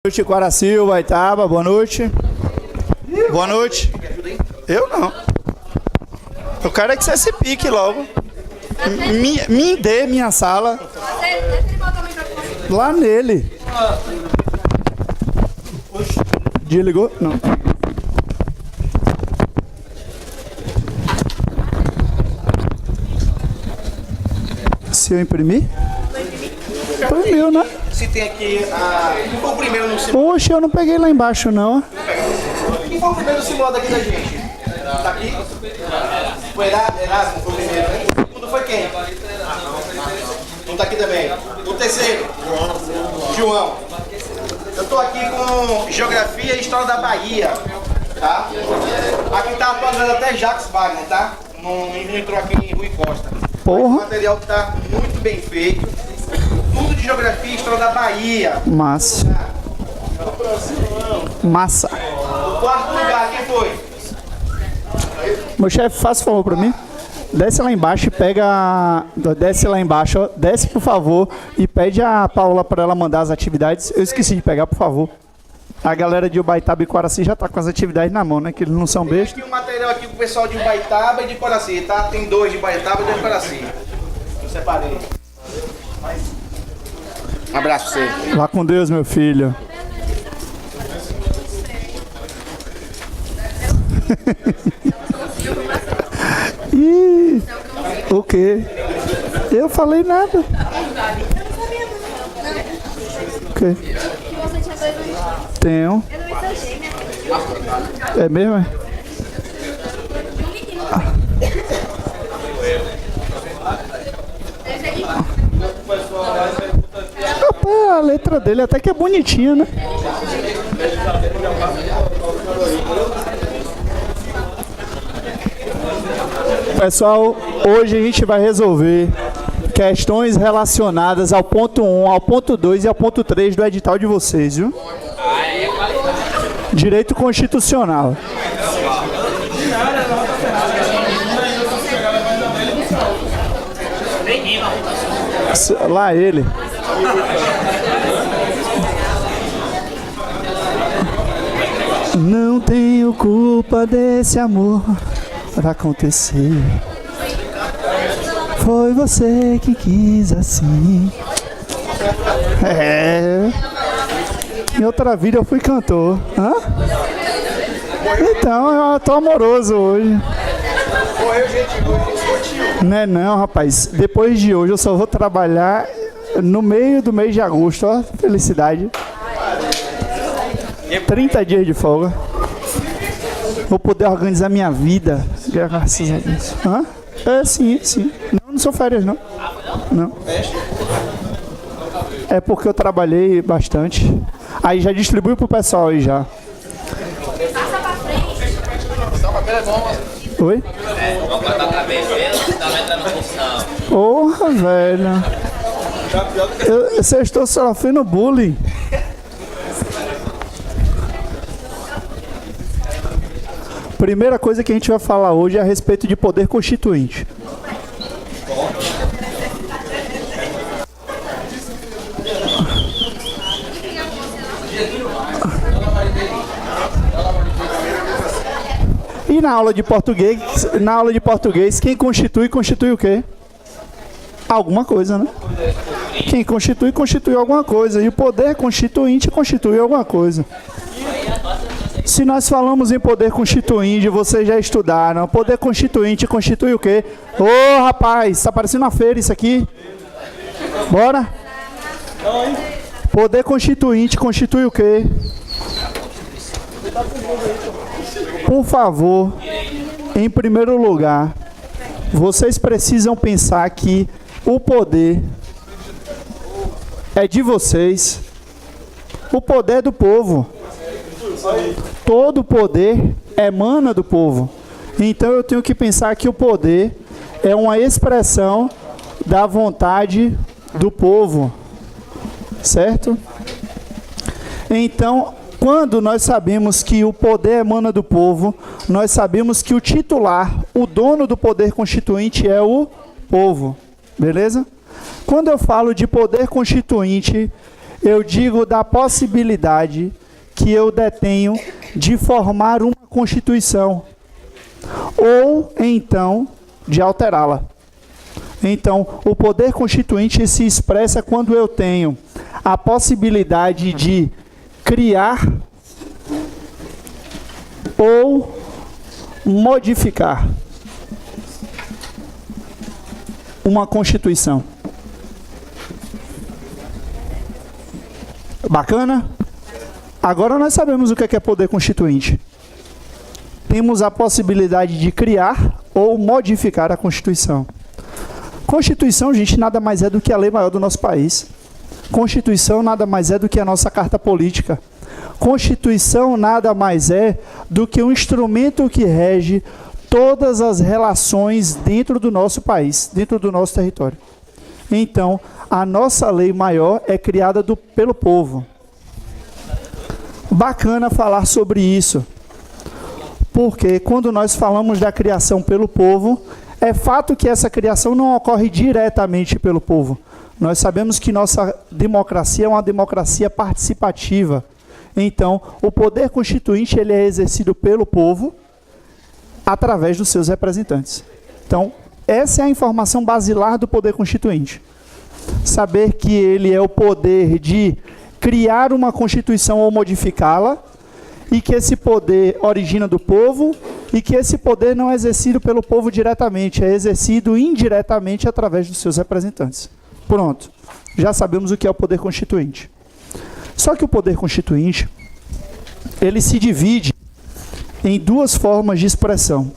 noite, Quaraci, Ubaitaba, boa noite. Boa noite. Eu não. Eu quero é que você se pique logo. Me dê minha sala. Lá nele. Desligou? Não. Se eu imprimir? Imprimiu, né? Se tem aqui a... Quem foi o primeiro no simulado? Poxa, eu não peguei lá embaixo, não. Quem foi o primeiro no simulado aqui da gente? Tá aqui? Foi Erasmo, foi o primeiro, né? O segundo foi quem? Não tá aqui também. O terceiro? João. Eu tô aqui com Geografia e História da Bahia, tá? Aqui tá atualizando até Jacques Wagner, tá? Não entrou aqui em Rui Costa. Porra. O material tá muito bem feito. Tudo de Geografia e História da Bahia. Massa. Massa. O quarto lugar, quem foi? Meu chefe, faça um favor pra mim. Desce lá embaixo e pega... Desce lá embaixo, ó. Desce, por favor, e pede a Paula pra ela mandar as atividades. Eu esqueci de pegar, por favor. A galera de Ubaitaba e Quaraci já tá com as atividades na mão, né? Que eles não são bestas. Tem aqui um material aqui pro pessoal de Ubaitaba e de Quaraci, tá? Tem dois de Ubaitaba e dois de Quaraci. Eu separei. Um abraço pra você. Vá com Deus, meu filho. Ih, o quê? Eu falei nada. O quê? Tenho. É mesmo? É? Rapaz, a letra dele até que é bonitinha, né? Pessoal, hoje a gente vai resolver questões relacionadas ao ponto 1, ao ponto 2 e ao ponto 3 do edital de vocês, viu? Direito constitucional. Lá ele. Não tenho culpa desse amor pra acontecer. Foi você que quis assim. É. Em outra vida eu fui cantor. Hã? Então eu tô amoroso hoje. Não é não, rapaz. Depois de hoje eu só vou trabalhar no meio do mês de agosto, ó. Felicidade. 30 dias de folga. Vou poder organizar minha vida. Graças a Deus. Hã? É, sim, sim. Não são férias, não. Não. É porque eu trabalhei bastante. Aí já distribui pro pessoal aí já. Oi? Porra, velho. Eu estou sofrendo bullying. Primeira coisa que a gente vai falar hoje é a respeito de poder constituinte. E na aula de português, quem constitui o quê? Alguma coisa, né? Quem constitui alguma coisa. E o poder constituinte constitui alguma coisa. Se nós falamos em poder constituinte, vocês já estudaram. Poder constituinte constitui o quê? Ô, rapaz, tá parecendo uma feira isso aqui. Bora? Poder constituinte constitui o quê? Por favor, em primeiro lugar, vocês precisam pensar que o poder é de vocês. O poder é do povo. Todo poder emana do povo. Então eu tenho que pensar que o poder é uma expressão da vontade do povo. Certo? Então, quando nós sabemos que o poder emana do povo, nós sabemos que o titular, o dono do poder constituinte é o povo. Beleza? Quando eu falo de poder constituinte, Eu digo da possibilidade que eu detenho de formar uma Constituição, ou então de alterá-la. Então, o poder constituinte se expressa quando eu tenho a possibilidade de criar ou modificar uma Constituição. Bacana? Agora nós sabemos o que é poder constituinte. Temos a possibilidade de criar ou modificar a Constituição. Constituição, gente, nada mais é do que a lei maior do nosso país. Constituição nada mais é do que a nossa carta política. Constituição nada mais é do que um instrumento que rege todas as relações dentro do nosso país, dentro do nosso território. Então, a nossa lei maior é criada pelo povo. Bacana falar sobre isso, porque quando nós falamos da criação pelo povo, é fato que essa criação não ocorre diretamente pelo povo. Nós sabemos que nossa democracia é uma democracia participativa. Então, o poder constituinte ele é exercido pelo povo através dos seus representantes. Então, essa é a informação basilar do poder constituinte. Saber que ele é o poder de criar uma Constituição ou modificá-la, e que esse poder origina do povo, e que esse poder não é exercido pelo povo diretamente, é exercido indiretamente através dos seus representantes. Pronto, já sabemos o que é o poder constituinte. Só que o poder constituinte, ele se divide em duas formas de expressão.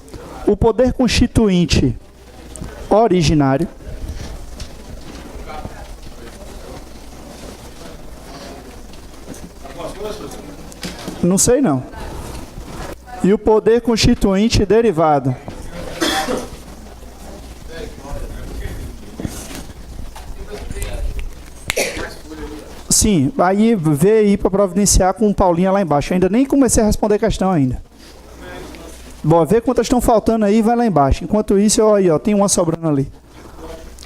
O poder constituinte originário, não sei não. E o poder constituinte derivado. Sim, aí vê aí para providenciar com o Paulinha lá embaixo. Ainda nem comecei a responder a questão ainda. Bom, vê quantas estão faltando aí, vai lá embaixo. Enquanto isso, tem uma sobrando ali.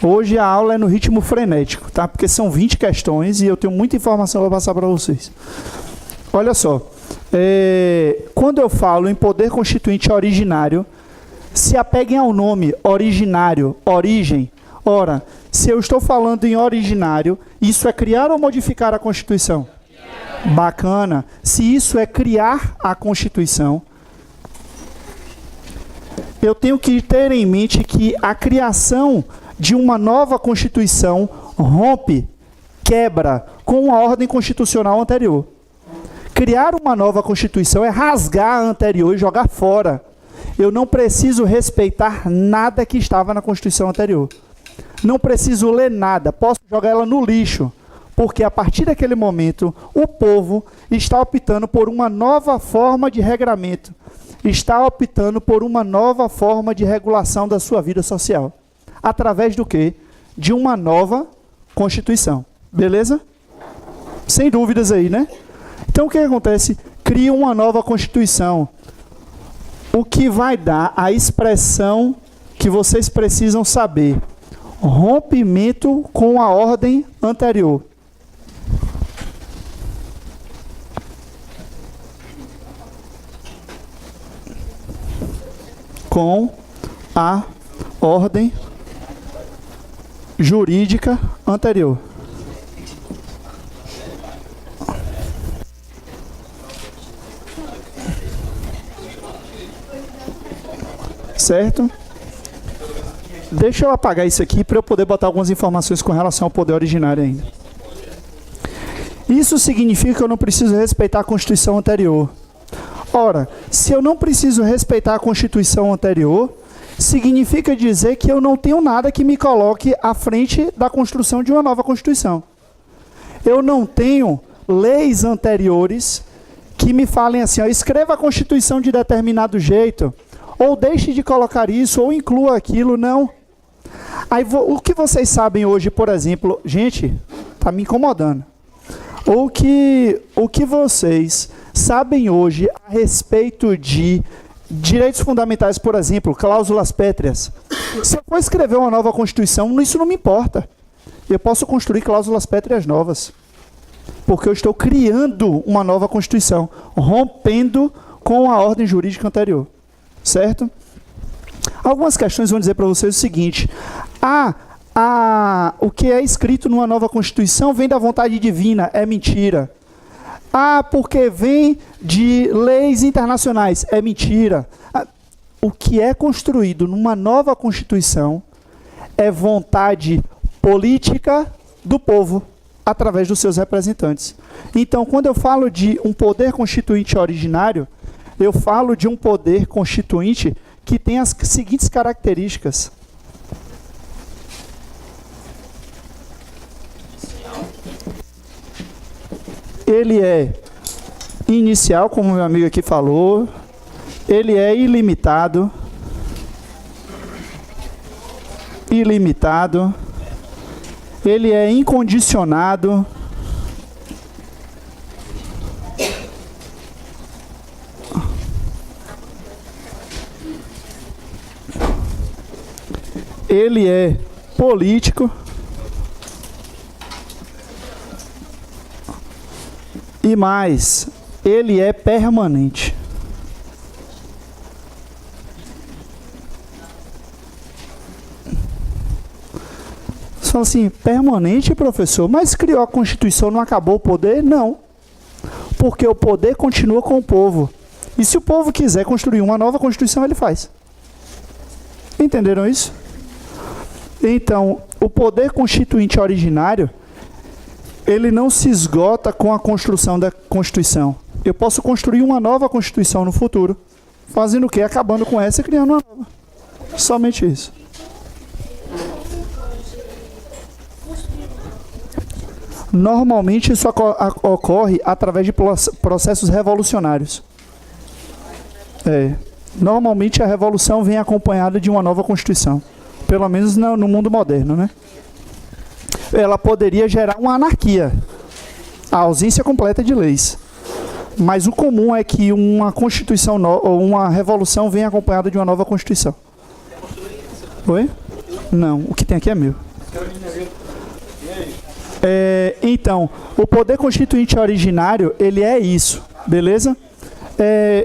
Hoje a aula é no ritmo frenético, tá? Porque são 20 questões e eu tenho muita informação para passar para vocês. Olha só. Quando eu falo em poder constituinte originário, se apeguem ao nome originário, origem. Ora, se eu estou falando em originário, isso é criar ou modificar a Constituição? Bacana. Se isso é criar a Constituição, eu tenho que ter em mente que a criação de uma nova Constituição rompe, quebra com a ordem constitucional anterior. Criar uma nova Constituição é rasgar a anterior e jogar fora. Eu não preciso respeitar nada que estava na Constituição anterior. Não preciso ler nada, posso jogar ela no lixo, porque a partir daquele momento, o povo está optando por uma nova forma de regramento, está optando por uma nova forma de regulação da sua vida social. Através do quê? De uma nova Constituição. Beleza? Sem dúvidas aí, né? Então, o que acontece? Cria uma nova Constituição, o que vai dar a expressão que vocês precisam saber. Rompimento com a ordem anterior. Com a ordem jurídica anterior. Certo? Deixa eu apagar isso aqui para eu poder botar algumas informações com relação ao poder originário ainda. Isso significa que eu não preciso respeitar a Constituição anterior. Ora, se eu não preciso respeitar a Constituição anterior, significa dizer que eu não tenho nada que me coloque à frente da construção de uma nova Constituição. Eu não tenho leis anteriores que me falem assim, escreva a Constituição de determinado jeito, ou deixe de colocar isso, ou inclua aquilo, não. Aí, o que vocês sabem hoje, por exemplo, gente, está me incomodando. O que vocês sabem hoje a respeito de direitos fundamentais, por exemplo, cláusulas pétreas. Se eu for escrever uma nova Constituição, isso não me importa. Eu posso construir cláusulas pétreas novas. Porque eu estou criando uma nova Constituição, rompendo com a ordem jurídica anterior. Certo? Algumas questões vão dizer para vocês o seguinte: o que é escrito numa nova Constituição vem da vontade divina. É mentira. Porque vem de leis internacionais. É mentira. O que é construído numa nova Constituição é vontade política do povo, através dos seus representantes. Então, quando eu falo de um poder constituinte originário, eu falo de um poder constituinte que tem as seguintes características. Ele é inicial, como meu amigo aqui falou. Ele é ilimitado. Ele é incondicionado. Ele é político. E mais, ele é permanente. Você fala assim, permanente, professor, mas criou a Constituição, não acabou o poder? Não. Porque o poder continua com o povo. E se o povo quiser construir uma nova Constituição, ele faz. Entenderam isso? Então, o poder constituinte originário, ele não se esgota com a construção da Constituição. Eu posso construir uma nova Constituição no futuro. Fazendo o quê? Acabando com essa e criando uma nova. Somente isso. Normalmente isso ocorre através de processos revolucionários. Normalmente a revolução vem acompanhada de uma nova Constituição. Pelo menos no mundo moderno, né? Ela poderia gerar uma anarquia, a ausência completa de leis. Mas o comum é que uma Constituição ou uma revolução venha acompanhada de uma nova Constituição. Oi? Não, o que tem aqui é meu. Então, o poder constituinte originário, ele é isso, beleza?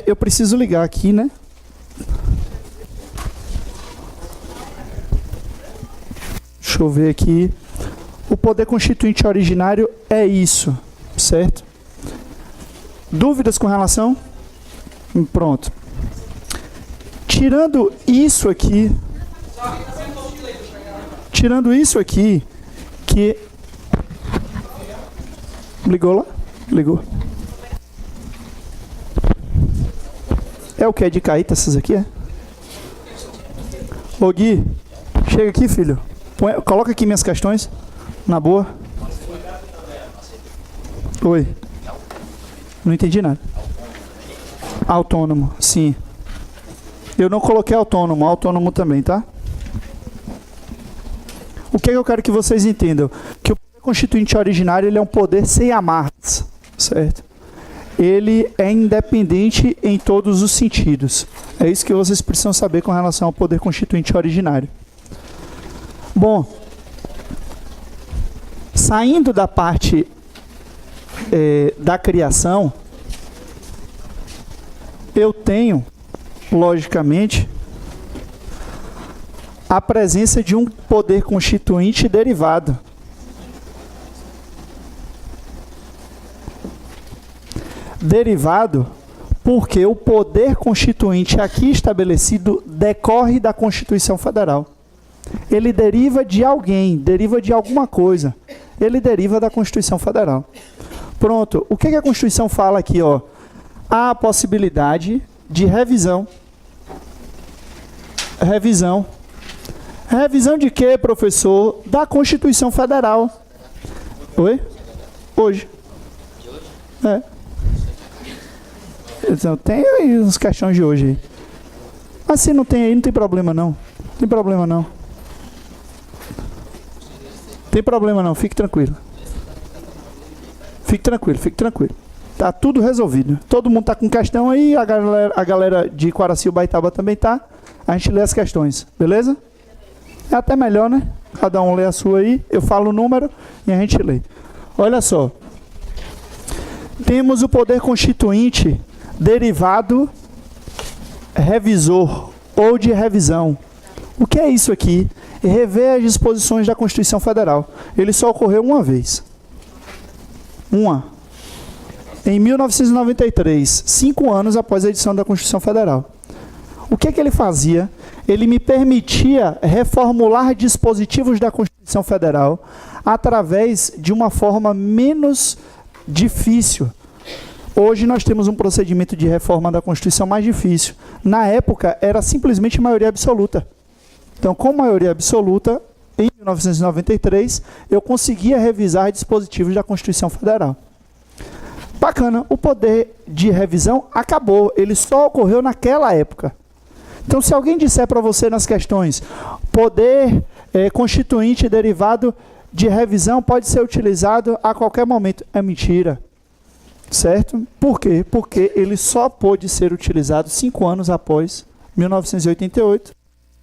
Eu preciso ligar aqui, né? Deixa eu ver aqui. O poder constituinte originário é isso, certo? Dúvidas com relação? Pronto. Tirando isso aqui, que... Ligou lá? Ligou. É o que? É de Caíta essas aqui, é? Ô Gui, chega aqui, filho. Coloca aqui minhas questões. Na boa. Oi. Não entendi nada. Autônomo, sim. Eu não coloquei autônomo também, tá? O que eu quero que vocês entendam? Que o poder constituinte originário, ele é um poder sem amarras, certo? Ele é independente em todos os sentidos. É isso que vocês precisam saber com relação ao poder constituinte originário. Bom, saindo da parte da criação, eu tenho, logicamente, a presença de um poder constituinte derivado. Derivado porque o poder constituinte aqui estabelecido decorre da Constituição Federal. Ele deriva de alguém, deriva de alguma coisa. Ele deriva da Constituição Federal. Pronto. O que a Constituição fala aqui, ó? Há a possibilidade de revisão. Revisão. Revisão de quê, professor? Da Constituição Federal. Oi? Hoje. É. Então, tem aí uns questões de hoje aí. Mas se não tem aí, não tem problema não. Não tem problema não. Tem problema não, fique tranquilo. Fique tranquilo, fique tranquilo. Tá tudo resolvido. Todo mundo tá com questão aí, a galera de Quaraciubaitaba também tá. A gente lê as questões, beleza? É até melhor, né? Cada um lê a sua aí, eu falo o número e a gente lê. Olha só. Temos o poder constituinte derivado revisor ou de revisão. O que é isso aqui? Rever as disposições da Constituição Federal. Ele só ocorreu uma vez. Em 1993, 5 anos após a edição da Constituição Federal. O que é que ele fazia? Ele me permitia reformular dispositivos da Constituição Federal através de uma forma menos difícil. Hoje nós temos um procedimento de reforma da Constituição mais difícil. Na época, era simplesmente maioria absoluta. Então, com maioria absoluta, em 1993, eu conseguia revisar dispositivos da Constituição Federal. Bacana, o poder de revisão acabou, ele só ocorreu naquela época. Então, se alguém disser para você nas questões, poder constituinte derivado de revisão pode ser utilizado a qualquer momento, é mentira. Certo? Por quê? Porque ele só pôde ser utilizado 5 anos após 1988,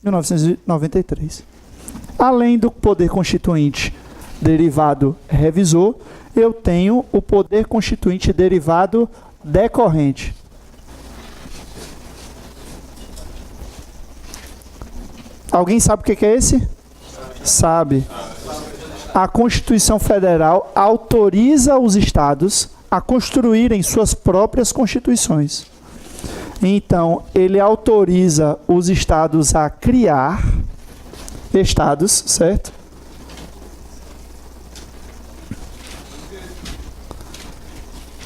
1993. Além do poder constituinte derivado revisor, eu tenho o poder constituinte derivado decorrente. Alguém sabe o que é esse? Sabe. A Constituição Federal autoriza os estados a construírem suas próprias constituições. Então, ele autoriza os estados a criar estados, certo?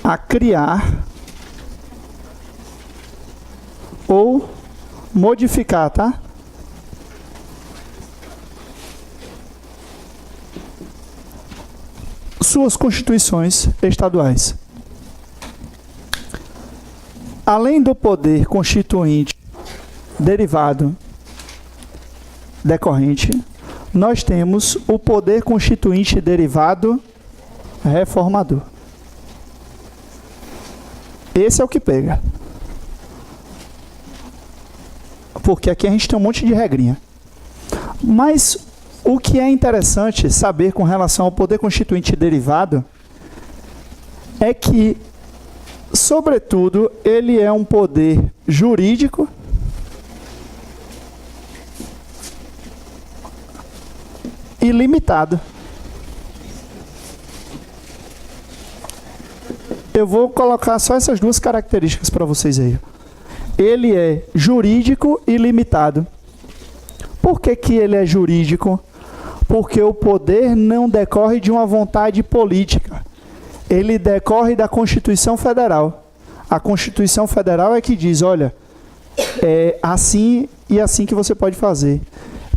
A criar ou modificar, tá? Suas constituições estaduais. Além do poder constituinte derivado decorrente, nós temos o poder constituinte derivado reformador. Esse é o que pega. Porque aqui a gente tem um monte de regrinha. Mas o que é interessante saber com relação ao poder constituinte derivado é que, sobretudo, ele é um poder jurídico ilimitado. Eu vou colocar só essas duas características para vocês aí. Ele é jurídico ilimitado. Por que que ele é jurídico? Porque o poder não decorre de uma vontade política. Ele decorre da Constituição Federal. A Constituição Federal é que diz, olha, é assim e assim que você pode fazer.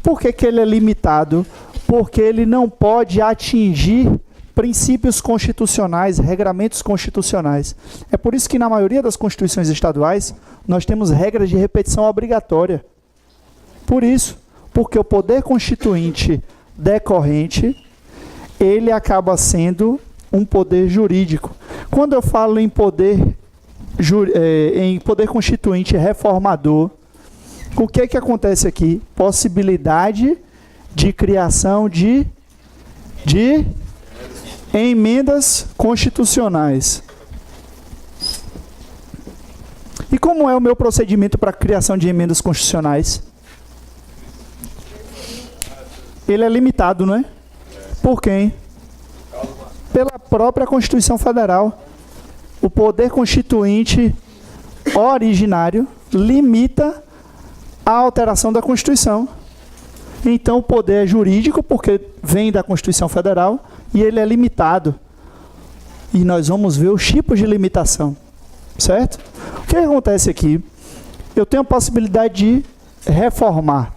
Por que que ele é limitado? Porque ele não pode atingir princípios constitucionais, regramentos constitucionais. É por isso que na maioria das constituições estaduais nós temos regras de repetição obrigatória. Por isso, porque o poder constituinte decorrente, ele acaba sendo um poder jurídico. Quando eu falo em poder constituinte reformador, o que que acontece aqui? Possibilidade de criação de emendas constitucionais. E como é o meu procedimento para a criação de emendas constitucionais? Ele é limitado, não é? Por quem? Pela própria Constituição Federal. O poder constituinte originário limita a alteração da Constituição. Então, o poder é jurídico, porque vem da Constituição Federal, e ele é limitado. E nós vamos ver os tipos de limitação. Certo? O que acontece aqui? Eu tenho a possibilidade de reformar.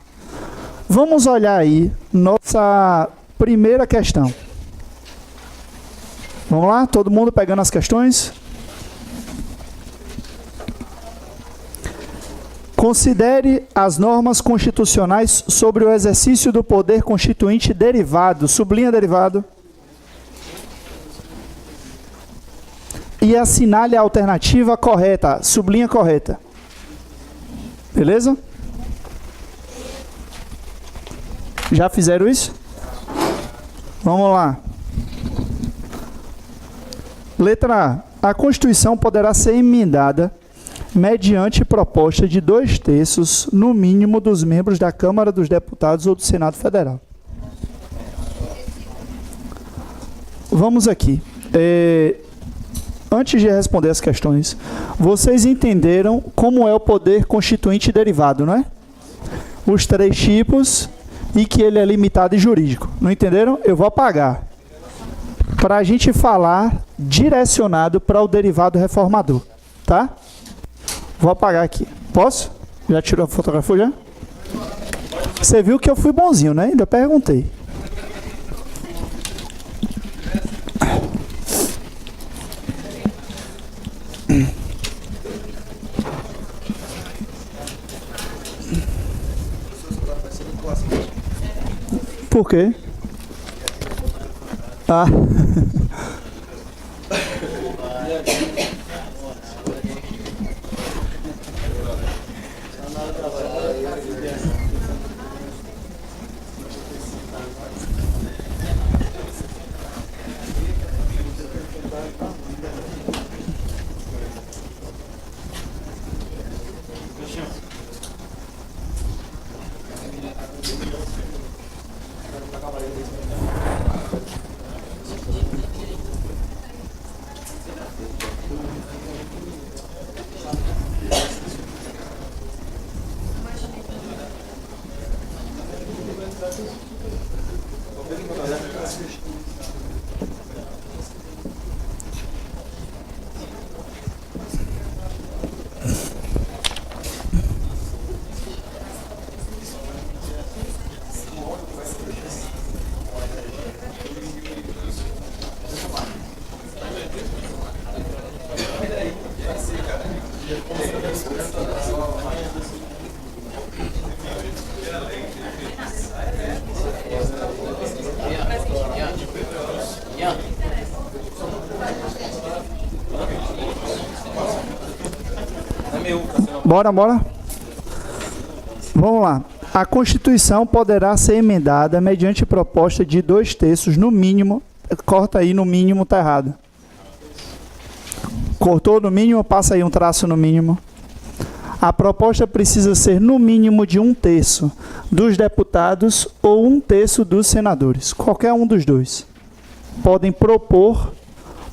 Vamos olhar aí nossa primeira questão. Vamos lá? Todo mundo pegando as questões? Considere as normas constitucionais sobre o exercício do poder constituinte derivado. Sublinha derivado. E assinale a alternativa correta. Sublinha correta. Beleza? Já fizeram isso? Vamos lá. Letra A. A Constituição poderá ser emendada mediante proposta de 2/3, no mínimo, dos membros da Câmara dos Deputados ou do Senado Federal. Vamos aqui. Antes de responder as questões, vocês entenderam como é o poder constituinte derivado, não é? Os 3 tipos e que ele é limitado e jurídico. Não entenderam? Eu vou apagar. Para a gente falar direcionado para o derivado reformador, tá? Vou apagar aqui. Posso? Já tirou a fotografia já? Você viu que eu fui bonzinho, né? Ainda perguntei. Por quê? Ah. Bora. Vamos lá. A Constituição poderá ser emendada mediante proposta de 2/3, no mínimo. Corta aí, no mínimo, tá errado. Cortou no mínimo, passa aí um traço no mínimo. A proposta precisa ser no mínimo de 1/3 dos deputados ou 1/3 dos senadores. Qualquer um dos dois podem propor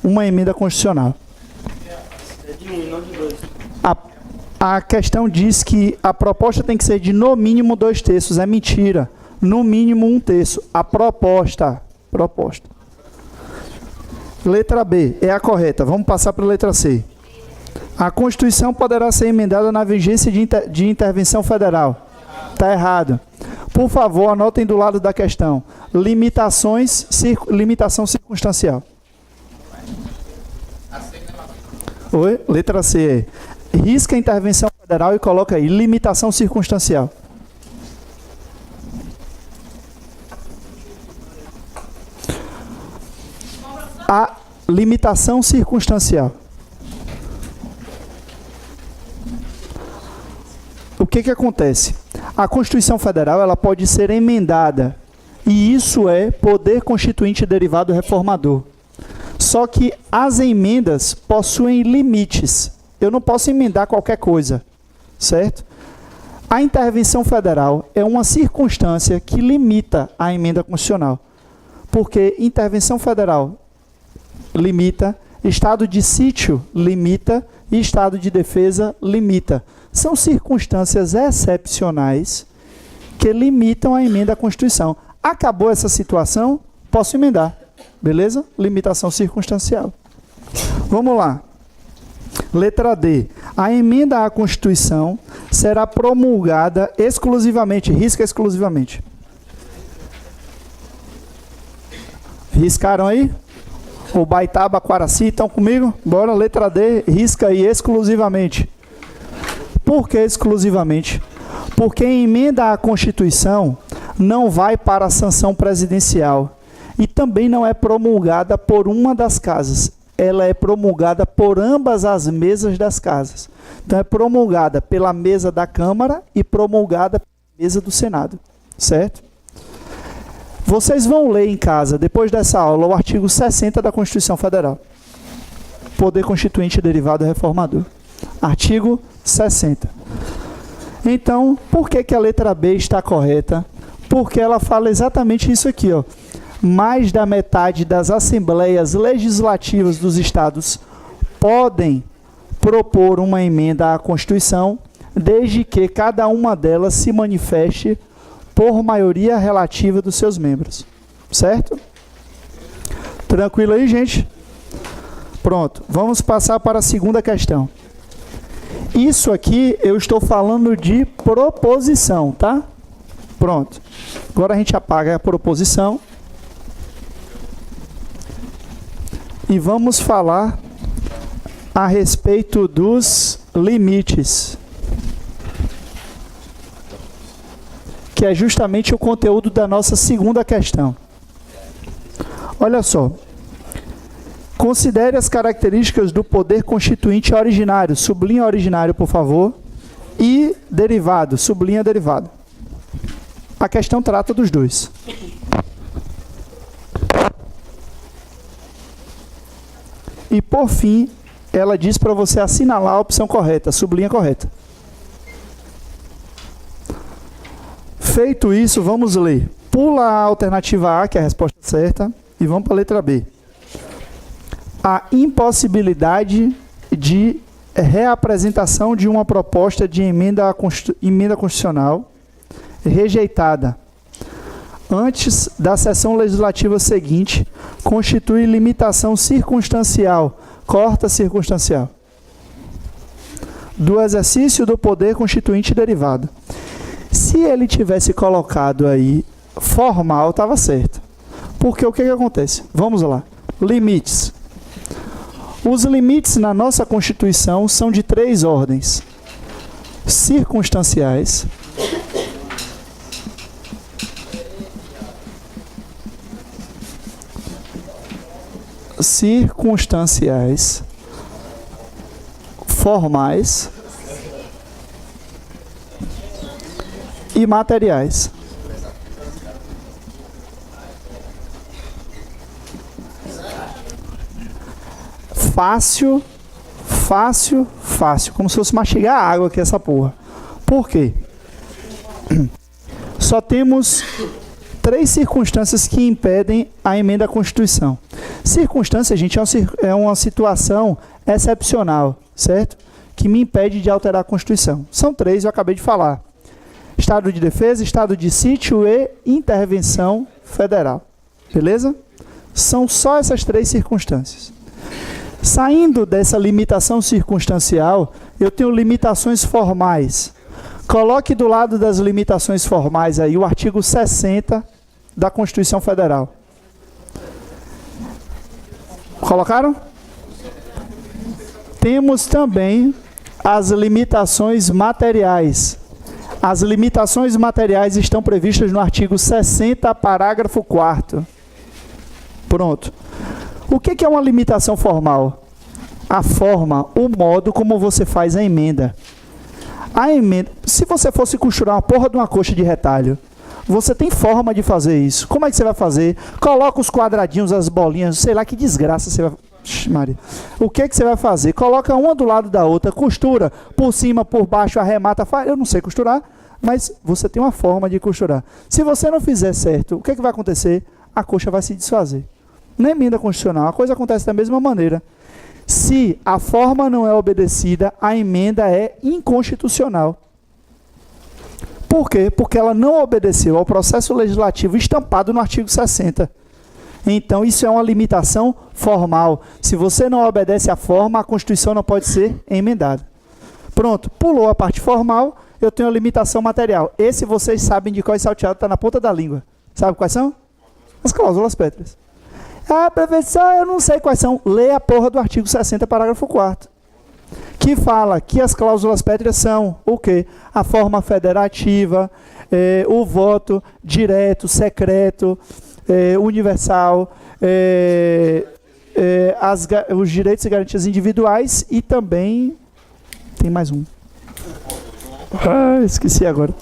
uma emenda constitucional. A questão diz que a proposta tem que ser de no mínimo 2/3. É mentira. No mínimo 1/3. A proposta. Letra B é a correta. Vamos passar para a letra C. A Constituição poderá ser emendada na vigência de intervenção federal. Está errado. Por favor, anotem do lado da questão. Limitação circunstancial. Oi? Letra C é. Risca a intervenção federal e coloca aí, limitação circunstancial. A limitação circunstancial. O que acontece? A Constituição Federal ela pode ser emendada, e isso é poder constituinte derivado reformador. Só que as emendas possuem limites. Eu não posso emendar qualquer coisa, certo? A intervenção federal é uma circunstância que limita a emenda constitucional. Porque intervenção federal limita, estado de sítio limita e estado de defesa limita. São circunstâncias excepcionais que limitam a emenda à Constituição. Acabou essa situação, posso emendar. Beleza? Limitação circunstancial. Vamos lá. Letra D. A emenda à Constituição será promulgada exclusivamente. Risca exclusivamente. Riscaram aí? O Baitaba, Quaraci, estão comigo? Bora, letra D. Risca aí exclusivamente. Por que exclusivamente? Porque a emenda à Constituição não vai para a sanção presidencial e também não é promulgada por uma das casas. Ela é promulgada por ambas as mesas das casas. Então, é promulgada pela mesa da Câmara e promulgada pela mesa do Senado. Certo? Vocês vão ler em casa, depois dessa aula, o artigo 60 da Constituição Federal. poder constituinte derivado reformador. Artigo 60. Então, por que a letra B está correta? Porque ela fala exatamente isso aqui, ó. Mais da metade das assembleias legislativas dos estados podem propor uma emenda à Constituição, desde que cada uma delas se manifeste por maioria relativa dos seus membros. Certo? Tranquilo aí, gente? Pronto, vamos passar para a segunda questão. Isso aqui eu estou falando de proposição, tá? Pronto. Agora a gente apaga a proposição. E vamos falar a respeito dos limites, que é justamente o conteúdo da nossa segunda questão. Olha só. Considere as características do poder constituinte originário. Sublinha originário, por favor. E derivado. Sublinha derivado. A questão trata dos dois. E, por fim, ela diz para você assinalar a opção correta. Sublinha correta. Feito isso, vamos ler. Pula a alternativa A, que é a resposta certa, e vamos para a letra B. A impossibilidade de reapresentação de uma proposta de emenda constitucional rejeitada antes da sessão legislativa seguinte constitui limitação circunstancial, corta circunstancial, do exercício do poder constituinte derivado. Se ele tivesse colocado aí formal, estava certo. Porque o que acontece? Vamos lá. Limites. Os limites na nossa Constituição são de 3 ordens: circunstanciais, formais e materiais. Fácil, como se fosse mastigar água aqui essa porra. Por quê? Só temos 3 circunstâncias que impedem a emenda à Constituição. Circunstância, gente, é uma situação excepcional, certo? Que me impede de alterar a Constituição. São 3, eu acabei de falar. Estado de defesa, estado de sítio e intervenção federal. Beleza? São só essas 3 circunstâncias. Saindo dessa limitação circunstancial, eu tenho limitações formais. Coloque do lado das limitações formais aí o artigo 60 da Constituição Federal. Colocaram? Temos também as limitações materiais. As limitações materiais estão previstas no artigo 60, parágrafo 4º. Pronto. O que é uma limitação formal? A forma, o modo como você faz a emenda. A emenda, se você fosse costurar uma porra de uma coxa de retalho, você tem forma de fazer isso. Como é que você vai fazer? Coloca os quadradinhos, as bolinhas, sei lá que desgraça você vai... Maria. O que você vai fazer? Coloca uma do lado da outra, costura por cima, por baixo, arremata, faz... Eu não sei costurar, mas você tem uma forma de costurar. Se você não fizer certo, o que vai acontecer? A coxa vai se desfazer. Na emenda constitucional, a coisa acontece da mesma maneira. Se a forma não é obedecida, a emenda é inconstitucional. Por quê? Porque ela não obedeceu ao processo legislativo estampado no artigo 60. Então, isso é uma limitação formal. Se você não obedece à forma, a Constituição não pode ser emendada. Pronto, pulou a parte formal, eu tenho a limitação material. Esse vocês sabem de qual salteado está na ponta da língua. Sabe quais são? As cláusulas pétreas. Ah, professor, eu não sei quais são. Lê a porra do artigo 60, parágrafo 4º. Que fala que as cláusulas pétreas são o quê? A forma federativa, o voto direto, secreto, universal, os direitos e garantias individuais e também... Tem mais um. Ah, esqueci agora.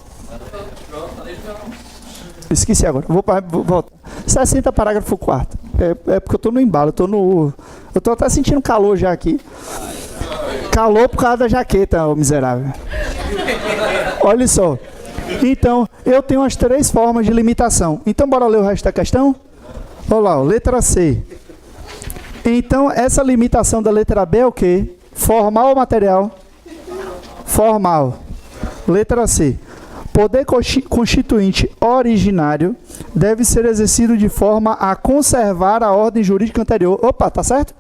Vou voltar. 60, parágrafo 4º. É porque eu estou no embalo, estou no Eu tô até sentindo calor já aqui. Calor por causa da jaqueta, ô miserável. Olha só. Então, eu tenho as 3 formas de limitação. Então, bora ler o resto da questão? Olha lá, ó, letra C. Então, essa limitação da letra B é o quê? Formal ou material? Formal. Letra C. Poder constituinte originário deve ser exercido de forma a conservar a ordem jurídica anterior. Opa, tá certo?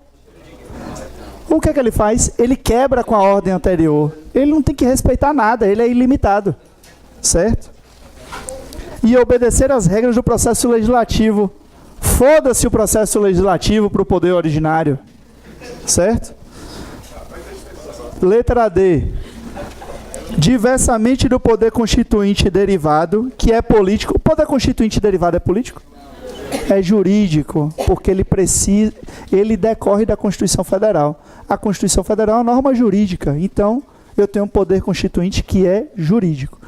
O que é que ele faz? Ele quebra com a ordem anterior. Ele não tem que respeitar nada, ele é ilimitado. Certo? E obedecer às regras do processo legislativo. Foda-se o processo legislativo para o poder originário. Certo? Letra D. Diversamente do poder constituinte derivado, que é político. O poder constituinte derivado é político? É jurídico, porque ele decorre da Constituição Federal. A Constituição Federal é uma norma jurídica, então eu tenho um poder constituinte que é jurídico.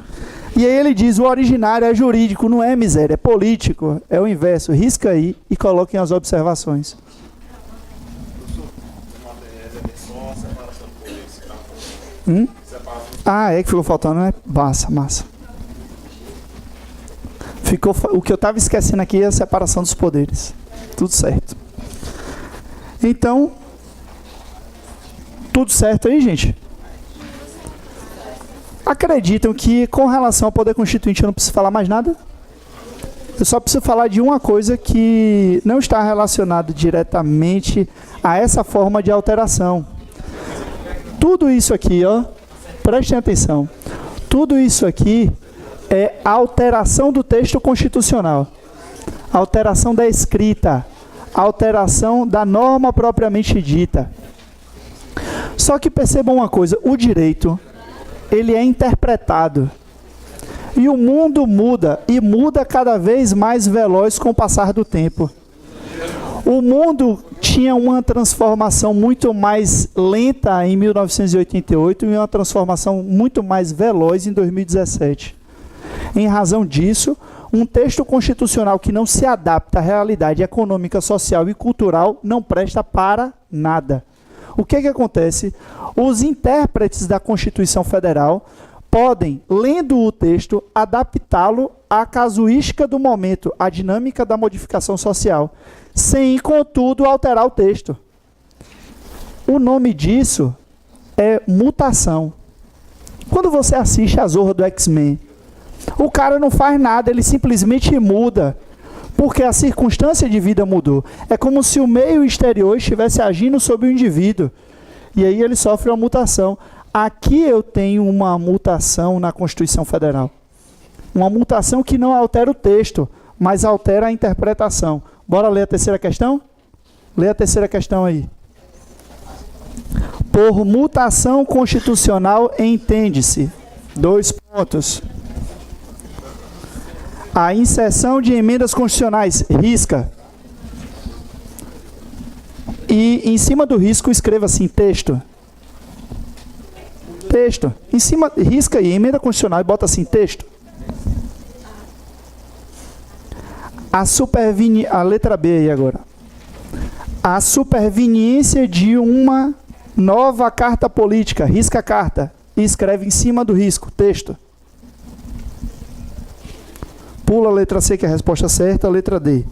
E aí ele diz, o originário é jurídico, não é miséria, é político, é o inverso. Risca aí e coloquem as observações. Ah, é que ficou faltando, né? Massa. O que eu estava esquecendo aqui é a separação dos poderes. Tudo certo. Então, tudo certo aí, gente? Acreditam que com relação ao poder constituinte eu não preciso falar mais nada? Eu só preciso falar de uma coisa que não está relacionada diretamente a essa forma de alteração. Tudo isso aqui, ó, prestem atenção. Tudo isso aqui é alteração do texto constitucional, alteração da escrita, alteração da norma propriamente dita. Só que percebam uma coisa, o direito, ele é interpretado. E o mundo muda, e muda cada vez mais veloz com o passar do tempo. O mundo tinha uma transformação muito mais lenta em 1988 e uma transformação muito mais veloz em 2017. Em razão disso, um texto constitucional que não se adapta à realidade econômica, social e cultural não presta para nada. O que acontece? Os intérpretes da Constituição Federal podem, lendo o texto, adaptá-lo à casuística do momento, à dinâmica da modificação social, sem, contudo, alterar o texto. O nome disso é mutação. Quando você assiste a Zorra do X-Men, o cara não faz nada, ele simplesmente muda, porque a circunstância de vida mudou. É como se o meio exterior estivesse agindo sobre o indivíduo, e aí ele sofre uma mutação. Aqui eu tenho uma mutação na Constituição Federal. Uma mutação que não altera o texto, mas altera a interpretação. Bora ler a terceira questão? Lê a terceira questão aí. Por mutação constitucional entende-se. 2 pontos. A inserção de emendas constitucionais. Risca. E em cima do risco escreva assim, texto. Texto. Em cima, risca aí, emenda constitucional e bota assim, texto. A letra B aí agora. A superveniência de uma nova carta política. Risca a carta e escreve em cima do risco, texto. Pula a letra C, que é a resposta certa, a letra D.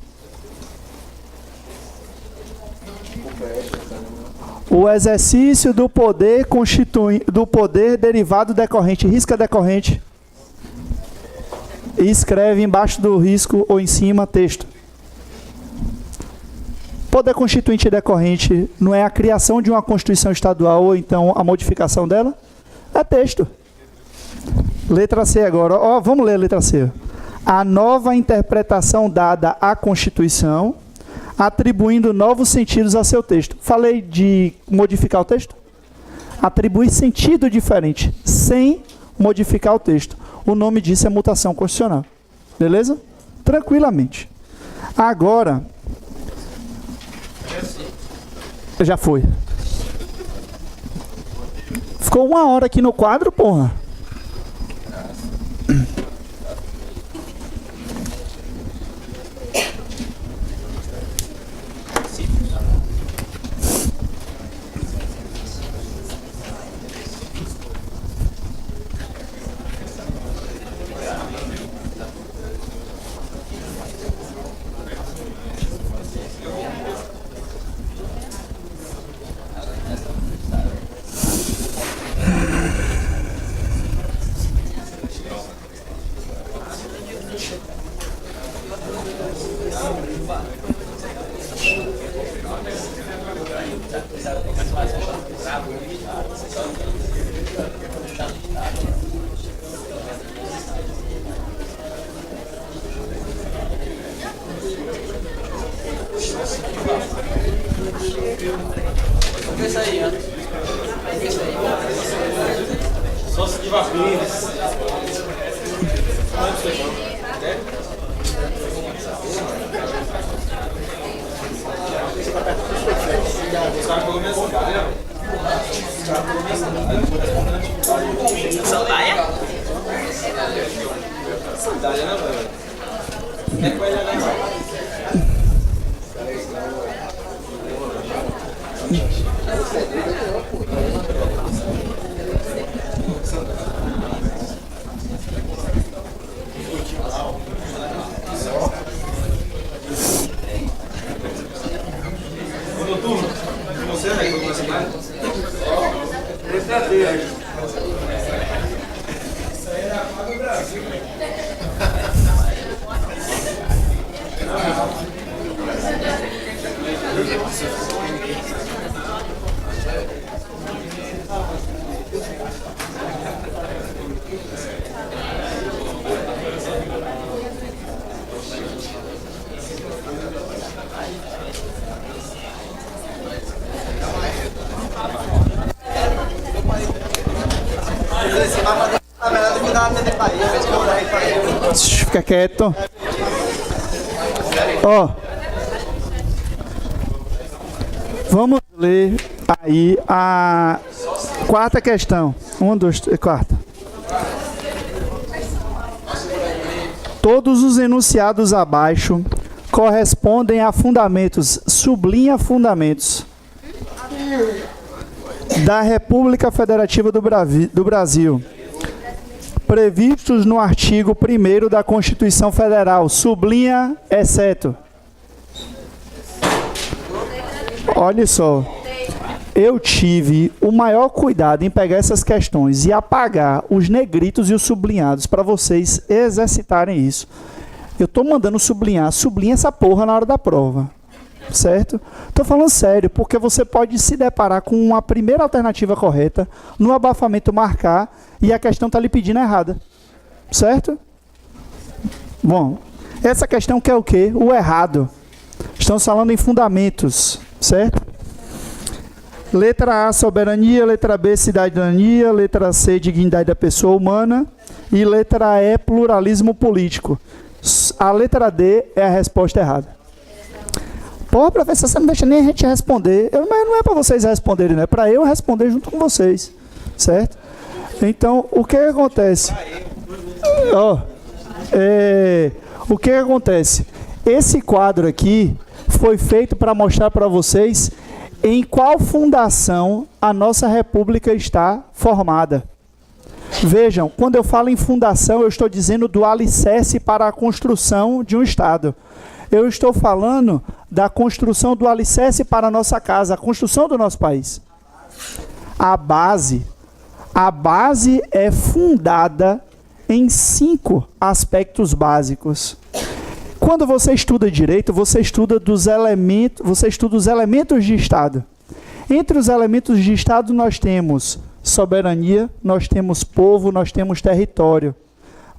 O exercício do poder do poder derivado decorrente. Risca decorrente. E escreve embaixo do risco ou em cima texto. Poder constituinte decorrente não é a criação de uma Constituição estadual ou então a modificação dela? É texto. Letra C agora. Ó, vamos ler a letra C. A nova interpretação dada à Constituição, atribuindo novos sentidos a seu texto. Falei de modificar o texto? Atribuir sentido diferente, sem modificar o texto. O nome disso é mutação constitucional. Beleza? Tranquilamente. Agora... Já foi. Ficou 1 hora aqui no quadro, porra. Sandália? Sandália, né, velho? É coisa, né? Você vai começar? Fica quieto. Ó, vamos ler aí a quarta questão. 1, 2, 3, quarta. Todos os enunciados abaixo correspondem a fundamentos, sublinha fundamentos, da República Federativa do Brasil, previstos no artigo 1º da Constituição Federal, sublinha, exceto. Olha só, eu tive o maior cuidado em pegar essas questões e apagar os negritos e os sublinhados para vocês exercitarem isso. Eu estou mandando sublinhar, sublinha essa porra na hora da prova, certo? Estou falando sério, porque você pode se deparar com uma primeira alternativa correta, no abafamento marcar, e a questão está lhe pedindo errada, certo? Bom, essa questão quer o quê? O errado. Estamos falando em fundamentos, certo? Letra A, soberania. Letra B, cidadania. Letra C, dignidade da pessoa humana. E letra E, pluralismo político. A letra D é a resposta errada. Pô, professor, você não deixa nem a gente responder. Mas não é para vocês responderem, né? É para eu responder junto com vocês, certo? Então, o que acontece? O que acontece? Esse quadro aqui foi feito para mostrar para vocês em qual fundação a nossa república está formada. Vejam, quando eu falo em fundação, eu estou dizendo do alicerce para a construção de um Estado. Eu estou falando da construção do alicerce para a nossa casa, a construção do nosso país. A base é fundada em 5 aspectos básicos. Quando você estuda direito, você estuda os elementos de Estado. Entre os elementos de Estado nós temos soberania, nós temos povo, nós temos território.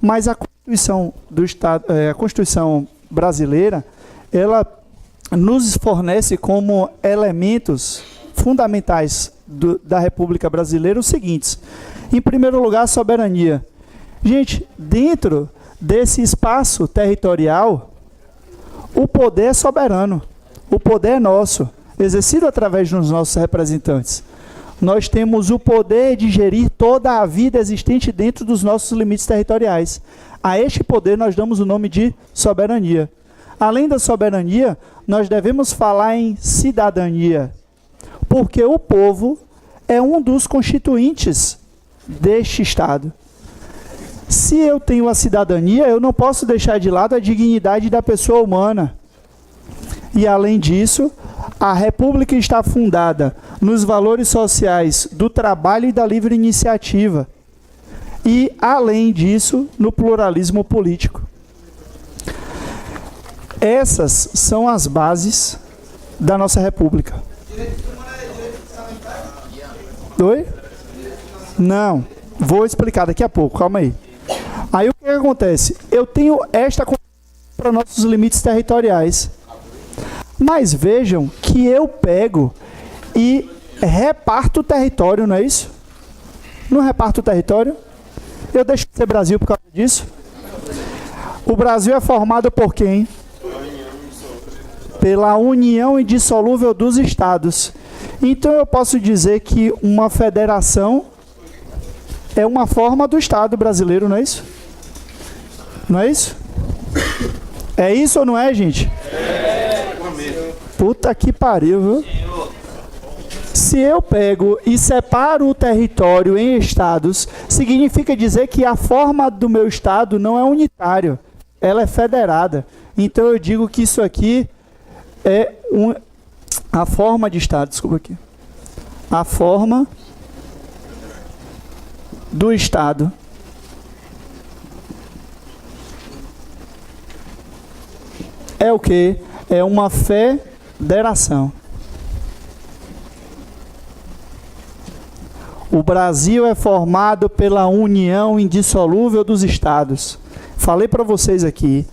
Mas a Constituição do Estado, a Constituição brasileira, ela nos fornece como elementos fundamentais da República Brasileira os seguintes. Em primeiro lugar, a soberania. Gente, dentro desse espaço territorial, o poder é soberano. O poder é nosso, exercido através dos nossos representantes. Nós temos o poder de gerir toda a vida existente dentro dos nossos limites territoriais. A este poder nós damos o nome de soberania. Além da soberania, nós devemos falar em cidadania, porque o povo é um dos constituintes deste Estado. Se eu tenho a cidadania, eu não posso deixar de lado a dignidade da pessoa humana. E, além disso, a República está fundada nos valores sociais do trabalho e da livre iniciativa. E, além disso, no pluralismo político. Essas são as bases da nossa República. Oi? Não. Vou explicar daqui a pouco, calma aí. Aí o que acontece? Eu tenho esta para nossos limites territoriais. Mas vejam que eu pego e reparto o território, não é isso? Não reparto o território? Eu deixo de ser Brasil por causa disso? O Brasil é formado por quem? Pela união indissolúvel dos estados. Então eu posso dizer que uma federação é uma forma do Estado brasileiro, não é isso? Não é isso? É isso ou não é, gente? Puta que pariu, viu? Se eu pego e separo o território em estados, significa dizer que a forma do meu estado não é unitário, ela é federada. Então eu digo que isso aqui é a forma de estado, desculpa aqui. A forma do estado. É o quê? É uma federação. O Brasil é formado pela união indissolúvel dos estados. Falei para vocês aqui,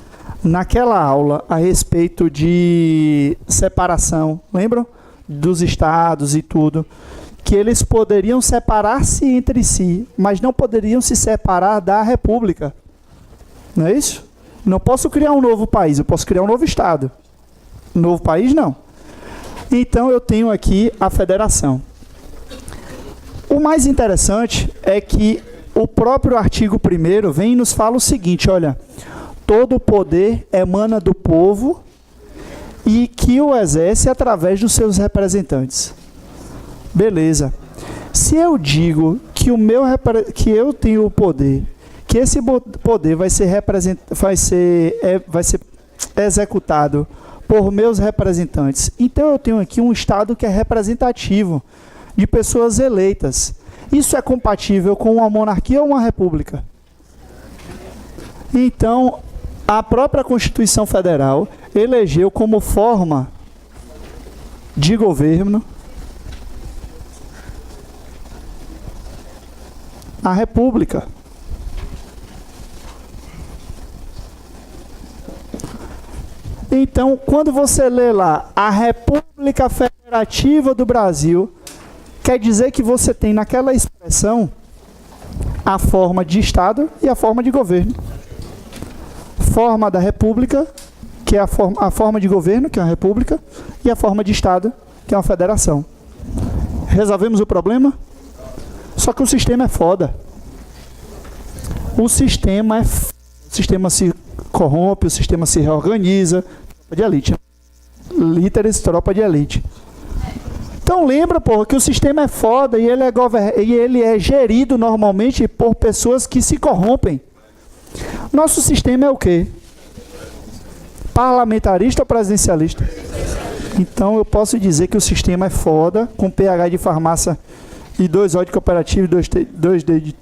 naquela aula, a respeito de separação, lembram? Dos estados e tudo. Que eles poderiam separar-se entre si, mas não poderiam se separar da república. Não é isso? Não posso criar um novo país, eu posso criar um novo estado. Um novo país, não. Então eu tenho aqui a federação. O mais interessante é que o próprio artigo 1º vem e nos fala o seguinte, olha, todo o poder emana do povo e que o exerce através dos seus representantes. Beleza. Se eu digo que que eu tenho o poder, que esse poder vai ser executado por meus representantes, então eu tenho aqui um Estado que é representativo, de pessoas eleitas. Isso é compatível com uma monarquia ou uma república? Então, a própria Constituição Federal elegeu como forma de governo a república. Então, quando você lê lá a República Federativa do Brasil, quer dizer que você tem naquela expressão a forma de Estado e a forma de governo. Forma da República, que é a forma de governo, que é a República, e a forma de Estado, que é uma federação. Resolvemos o problema? Só que o sistema é foda. O sistema se corrompe, o sistema se reorganiza. Tropa de elite. Líderes, tropa de elite. Então lembra, porra, que o sistema é foda e ele é gerido normalmente por pessoas que se corrompem. Nosso sistema é o quê? Parlamentarista ou presidencialista? Então eu posso dizer que o sistema é foda, com pH de farmácia e 2O de cooperativo e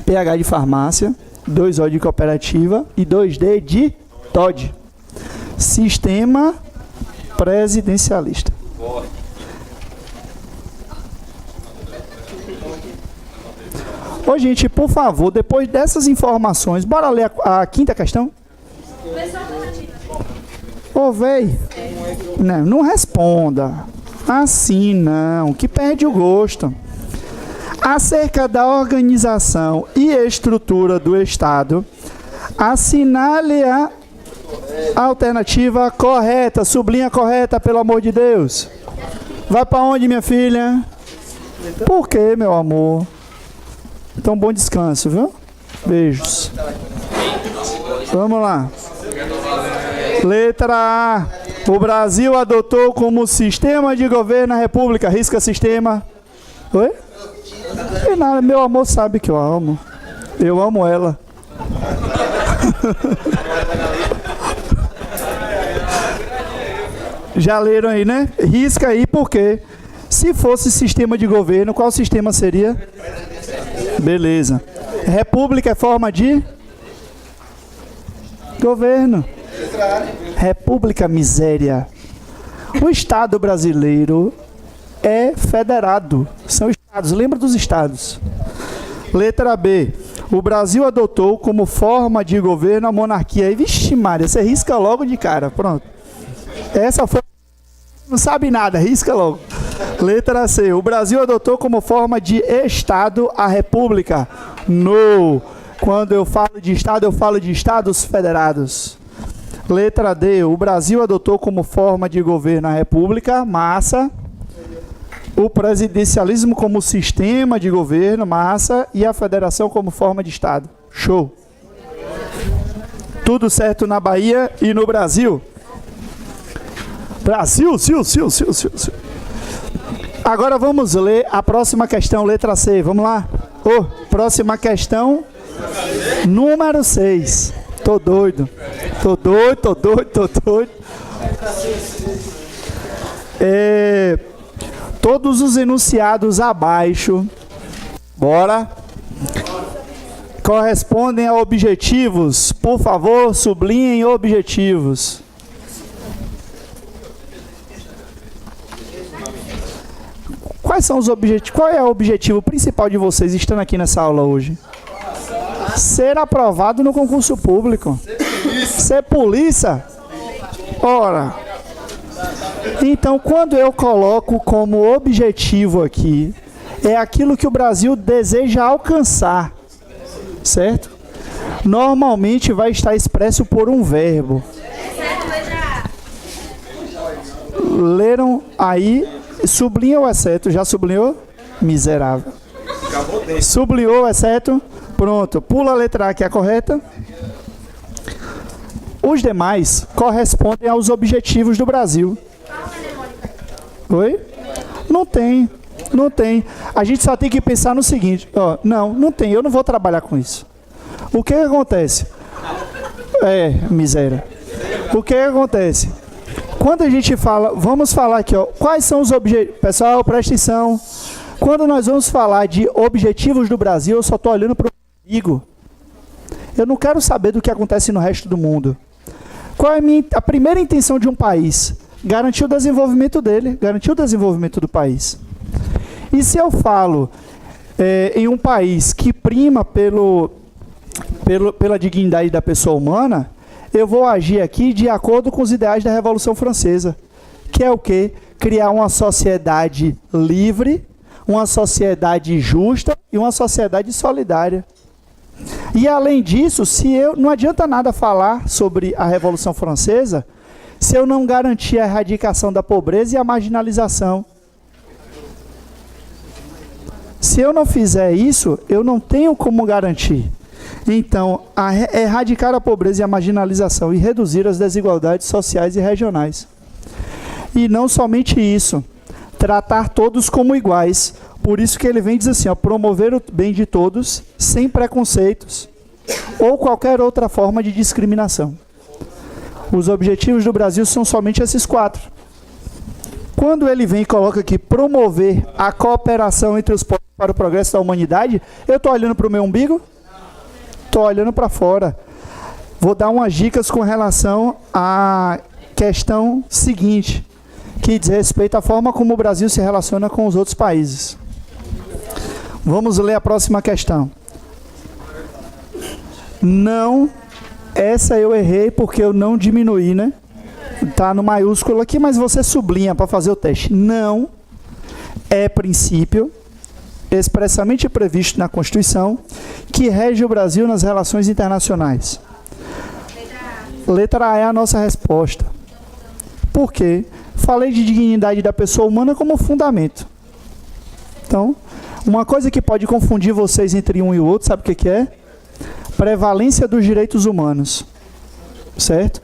pH de farmácia, 2O de cooperativa e 2D de TOD. Sistema presidencialista. Ô, gente, por favor, depois dessas informações, bora ler a quinta questão? Ô, véi, não responda. Assim não, que perde o gosto. Acerca da organização e estrutura do Estado, assinale a alternativa correta, sublinha correta, pelo amor de Deus. Vai para onde, minha filha? Por quê, meu amor? Então, bom descanso, viu? Beijos. Vamos lá. Letra A. O Brasil adotou como sistema de governo a República. Risca sistema. Oi? Não tem nada. Meu amor sabe que eu amo. Eu amo ela. Já leram aí, né? Risca aí, por quê? Se fosse sistema de governo, qual sistema seria? Beleza. República é forma de governo. República, miséria. O Estado brasileiro é federado. São estados. Lembra dos estados? Letra B. O Brasil adotou como forma de governo a monarquia. E, vixe Maria, você risca logo de cara. Pronto. Essa foi... Não sabe nada, risca logo. Letra C. O Brasil adotou como forma de Estado a República. No. Quando eu falo de Estado, eu falo de Estados Federados. Letra D. O Brasil adotou como forma de governo a República. Massa. O presidencialismo como sistema de governo. Massa. E a federação como forma de Estado. Show. Tudo certo na Bahia e no Brasil. Brasil, sil. Agora vamos ler a próxima questão, letra C. Vamos lá. Próxima questão, número 6. Tô doido. Todos os enunciados abaixo, bora, correspondem a objetivos. Por favor, sublinhem objetivos. Quais são os objetivos? Qual é o objetivo principal de vocês estando aqui nessa aula hoje? Ser aprovado no concurso público. Ser polícia? Ora. Então, quando eu coloco como objetivo aqui, é aquilo que o Brasil deseja alcançar, certo? Normalmente vai estar expresso por um verbo. Leram aí? Sublinhou o exceto. Já sublinhou? Miserável. Sublinhou o exceto. Pronto. Pula a letra A, que é a correta. Os demais correspondem aos objetivos do Brasil. Oi? Não tem. A gente só tem que pensar no seguinte. Não tem. Eu não vou trabalhar com isso. O que acontece? Miséria. O que acontece? Quando a gente fala, vamos falar aqui, quais são os objetivos? Pessoal, presta atenção. Quando nós vamos falar de objetivos do Brasil, eu só estou olhando para o umbigo. Eu não quero saber do que acontece no resto do mundo. Qual é a primeira intenção de um país? Garantir o desenvolvimento dele, garantir o desenvolvimento do país. E se eu falo em um país que prima pela dignidade da pessoa humana, eu vou agir aqui de acordo com os ideais da Revolução Francesa, que é o quê? Criar uma sociedade livre, uma sociedade justa e uma sociedade solidária. E além disso, não adianta nada falar sobre a Revolução Francesa se eu não garantir a erradicação da pobreza e a marginalização. Se eu não fizer isso, eu não tenho como garantir. Então, erradicar a pobreza e a marginalização e reduzir as desigualdades sociais e regionais. E não somente isso, tratar todos como iguais. Por isso que ele vem dizer assim, promover o bem de todos, sem preconceitos ou qualquer outra forma de discriminação. Os objetivos do Brasil são somente esses 4. Quando ele vem e coloca aqui, promover a cooperação entre os povos para o progresso da humanidade, eu estou olhando para o meu umbigo? Estou olhando para fora. Vou dar umas dicas com relação à questão seguinte, que diz respeito à forma como o Brasil se relaciona com os outros países. Vamos ler a próxima questão. Não, essa eu errei porque eu não diminuí, né? Está no maiúsculo aqui, mas você sublinha para fazer o teste. Não é princípio expressamente previsto na Constituição que rege o Brasil nas relações internacionais. Letra A é a nossa resposta. Por quê? Falei de dignidade da pessoa humana como fundamento. Então, uma coisa que pode confundir vocês entre um e o outro, sabe o que é? Prevalência dos direitos humanos. Certo?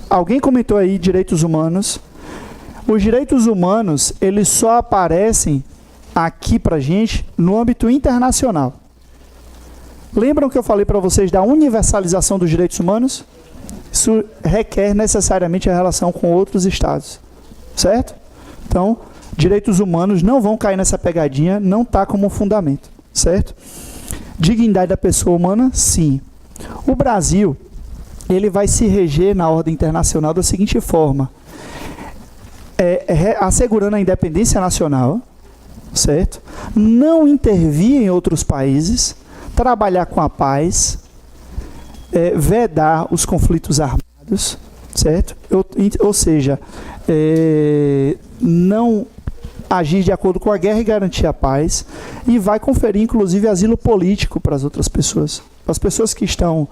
Alguém comentou aí direitos humanos. Os direitos humanos, eles só aparecem aqui pra gente no âmbito internacional. Lembram que eu falei para vocês da universalização dos direitos humanos? Isso requer necessariamente a relação com outros estados, certo? Então, direitos humanos não vão cair nessa pegadinha, não está como fundamento, certo? Dignidade da pessoa humana, sim. O Brasil, ele vai se reger na ordem internacional da seguinte forma, assegurando a independência nacional, certo? Não intervir em outros países, trabalhar com a paz, vedar os conflitos armados, certo? Ou seja, não agir de acordo com a guerra e garantir a paz, e vai conferir, inclusive, asilo político para as outras pessoas, para as pessoas que estão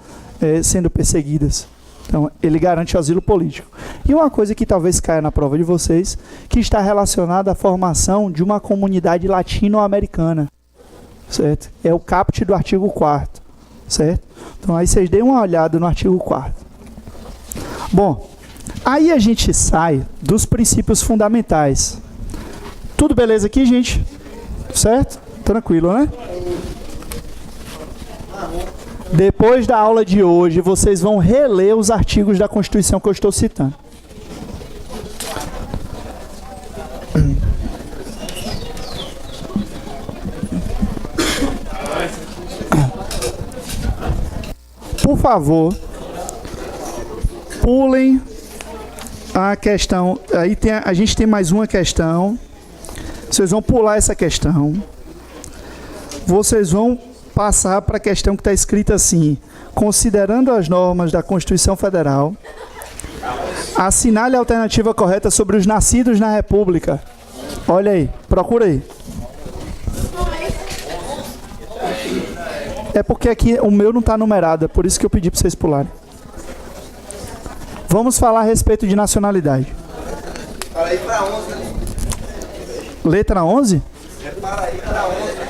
sendo perseguidas. Então, ele garante o asilo político. E uma coisa que talvez caia na prova de vocês, que está relacionada à formação de uma comunidade latino-americana, certo? É o caput do artigo 4º, certo? Então, aí vocês deem uma olhada no artigo 4º. Bom, aí a gente sai dos princípios fundamentais. Tudo beleza aqui, gente? Certo? Tranquilo, né? Depois da aula de hoje, vocês vão reler os artigos da Constituição que eu estou citando. Por favor, pulem a questão. Aí a gente tem mais uma questão. Vocês vão pular essa questão. Vocês vão passar para a questão que está escrita assim: considerando as normas da Constituição Federal, assinale a alternativa correta sobre os nascidos na República. Olha aí, procura aí. É porque aqui o meu não está numerado, é por isso que eu pedi para vocês pularem. Vamos falar a respeito de nacionalidade. Para aí para 11, né? Letra 11? É para aí para 11.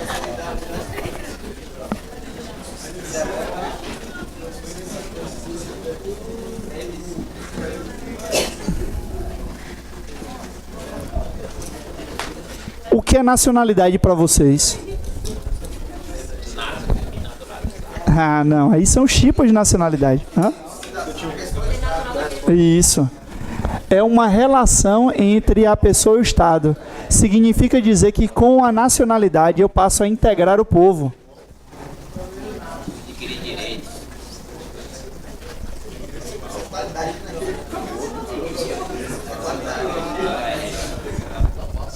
O que é nacionalidade para vocês? Ah, não. Aí são os tipos de nacionalidade. Hã? Isso. É uma relação entre a pessoa e o Estado. Significa dizer que com a nacionalidade eu passo a integrar o povo.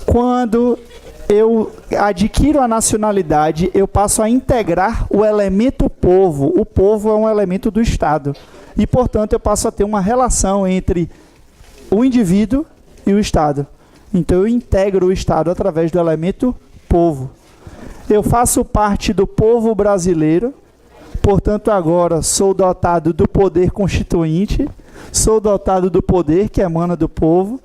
Quando eu adquiro a nacionalidade, eu passo a integrar o elemento povo. O povo é um elemento do Estado. E, portanto, eu passo a ter uma relação entre o indivíduo e o Estado. Então, eu integro o Estado através do elemento povo. Eu faço parte do povo brasileiro, portanto, agora sou dotado do poder constituinte, sou dotado do poder que emana do povo.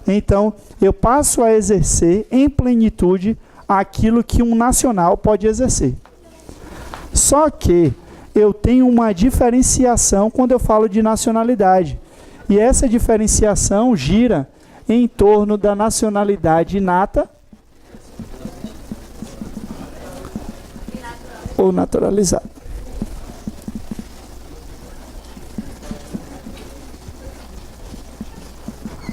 Então, eu passo a exercer em plenitude aquilo que um nacional pode exercer. Só que eu tenho uma diferenciação quando eu falo de nacionalidade. E essa diferenciação gira em torno da nacionalidade inata ou naturalizada.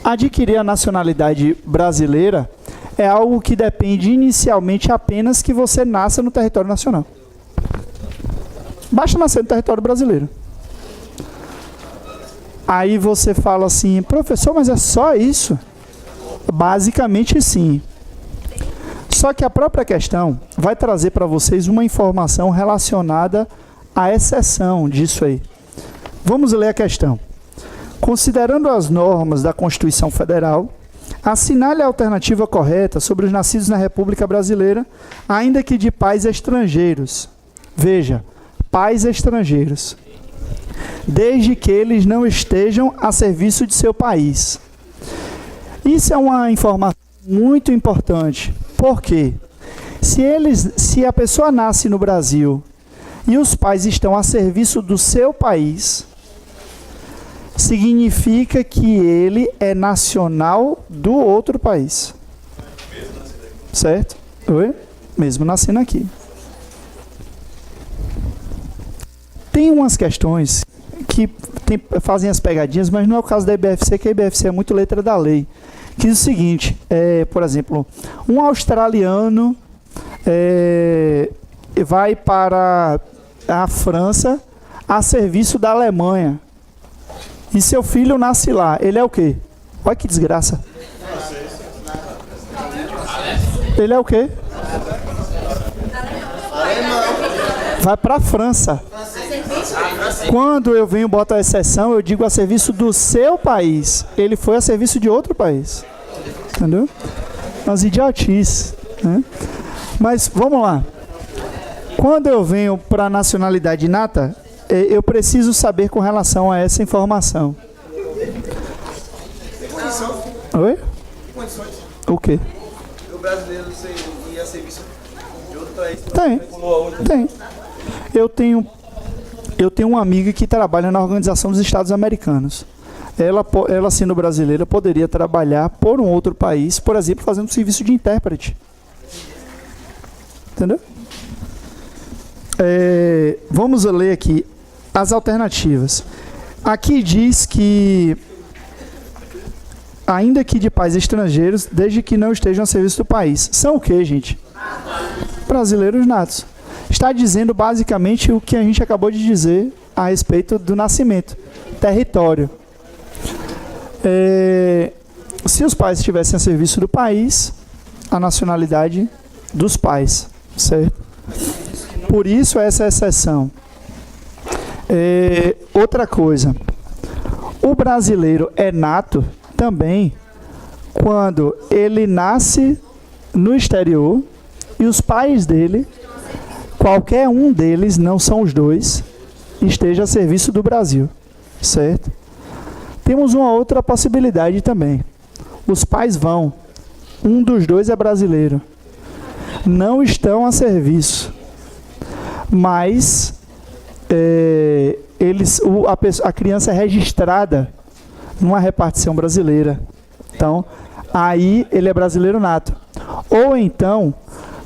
Adquirir a nacionalidade brasileira é algo que depende inicialmente apenas que você nasça no território nacional. Basta nascer no território brasileiro. Aí você fala assim, professor, mas é só isso? Basicamente sim. Só que a própria questão vai trazer para vocês uma informação relacionada à exceção disso aí. Vamos ler a questão. Considerando as normas da Constituição Federal, assinale a alternativa correta sobre os nascidos na República Brasileira, ainda que de pais estrangeiros. Veja, pais estrangeiros. Desde que eles não estejam a serviço de seu país. Isso é uma informação muito importante. Por quê? Se a pessoa nasce no Brasil e os pais estão a serviço do seu país, significa que ele é nacional do outro país. Certo? Oi? Mesmo nascendo aqui. Tem umas questões que fazem as pegadinhas, mas não é o caso da IBFC, que a IBFC é muito letra da lei. Que diz o seguinte, por exemplo, um australiano vai para a França a serviço da Alemanha. E seu filho nasce lá. Ele é o quê? Olha que desgraça. Ele é o quê? Vai para a França. Quando eu venho botar a exceção, eu digo a serviço do seu país. Ele foi a serviço de outro país. Entendeu? Umas idiotices, né? Mas vamos lá. Quando eu venho para a nacionalidade inata, eu preciso saber com relação a essa informação. Oi? O quê? O brasileiro ia serviço de outro país. Tem. Eu tenho uma amiga que trabalha na Organização dos Estados Americanos. Ela sendo brasileira, poderia trabalhar por um outro país, por exemplo, fazendo serviço de intérprete. Entendeu? Vamos ler aqui as alternativas. Aqui diz que, ainda que de pais estrangeiros, desde que não estejam a serviço do país. São o quê, gente? Brasileiros natos. Está dizendo basicamente o que a gente acabou de dizer a respeito do nascimento. Território. Se os pais estivessem a serviço do país, a nacionalidade dos pais, certo? Por isso essa exceção. Outra coisa, o brasileiro é nato também quando ele nasce no exterior e os pais dele, qualquer um deles, não são os dois, esteja a serviço do Brasil, certo? Temos uma outra possibilidade também. Os pais vão, um dos dois é brasileiro, não estão a serviço, mas a criança é registrada numa repartição brasileira. Então, aí ele é brasileiro nato. Ou então,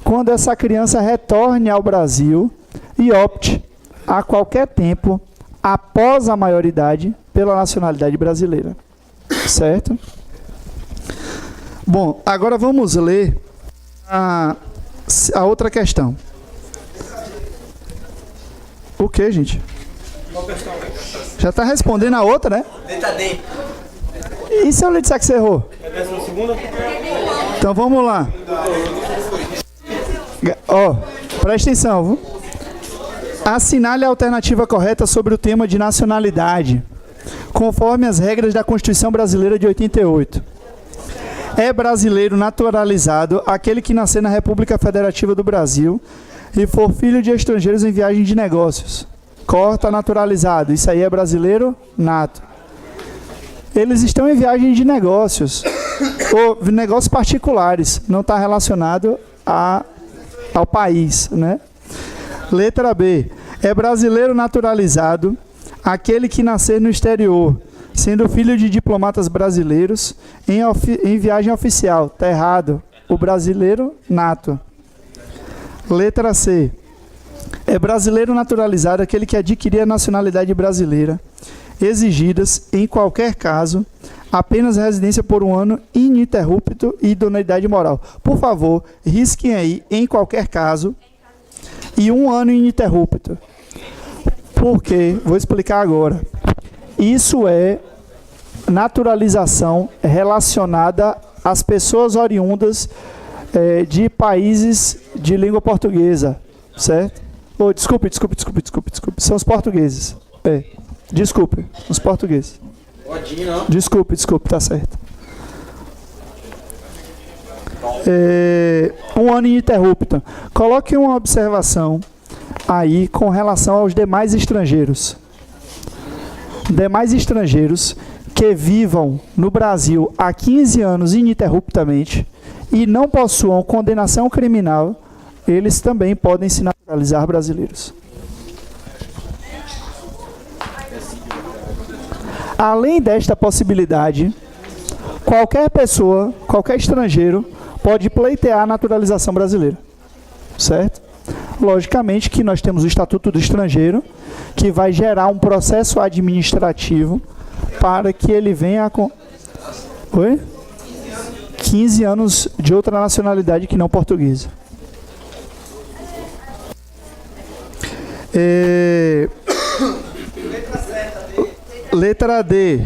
quando essa criança retorne ao Brasil e opte a qualquer tempo, após a maioridade, pela nacionalidade brasileira. Certo? Bom, agora vamos ler a outra questão. O que, gente? Já está respondendo a outra, né? Letra D. E se eu lhe disser que você errou? Então vamos lá. Presta atenção, viu? Assinale a alternativa correta sobre o tema de nacionalidade, conforme as regras da Constituição Brasileira de 88. É brasileiro naturalizado aquele que nascer na República Federativa do Brasil e for filho de estrangeiros em viagem de negócios. Corta naturalizado. Isso aí é brasileiro nato. Eles estão em viagem de negócios, ou negócios particulares, não está relacionado ao país, né? Letra B. É brasileiro naturalizado aquele que nascer no exterior, sendo filho de diplomatas brasileiros em viagem oficial. Está errado. O brasileiro nato. Letra C. É brasileiro naturalizado aquele que adquirir a nacionalidade brasileira, exigidas, em qualquer caso, apenas residência por um ano ininterrupto e idoneidade moral. Por favor, risquem aí, em qualquer caso, e um ano ininterrupto. Por quê? Vou explicar agora. Isso é naturalização relacionada às pessoas oriundas de países de língua portuguesa, certo? Desculpe. São os portugueses. Desculpe, os portugueses. Desculpe, tá certo. Um ano ininterrupto. Coloque uma observação aí com relação aos demais estrangeiros. Demais estrangeiros que vivam no Brasil há 15 anos ininterruptamente e não possuam condenação criminal, eles também podem se naturalizar brasileiros. Além desta possibilidade, qualquer pessoa, qualquer estrangeiro, pode pleitear a naturalização brasileira. Certo? Logicamente que nós temos o Estatuto do Estrangeiro, que vai gerar um processo administrativo para que ele venha com... 15 anos de outra nacionalidade que não portuguesa. Letra D.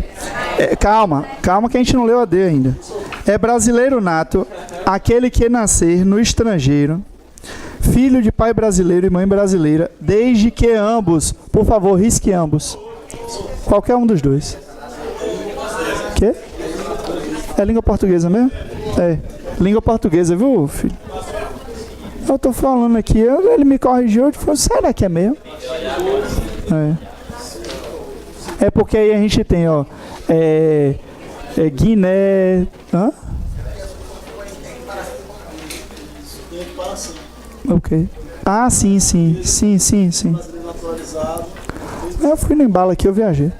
Calma que a gente não leu a D ainda. É brasileiro nato aquele que nascer no estrangeiro, filho de pai brasileiro e mãe brasileira, desde que ambos, por favor, risque ambos. Qualquer um dos dois. Quê? É língua portuguesa mesmo? Língua portuguesa, viu, filho? Eu tô falando aqui, ele me corrigiu e falou, será que é mesmo? É porque aí a gente tem, ó, Guiné... Hã? Ok. Ah, sim. Eu fui no embalo aqui, eu viajei.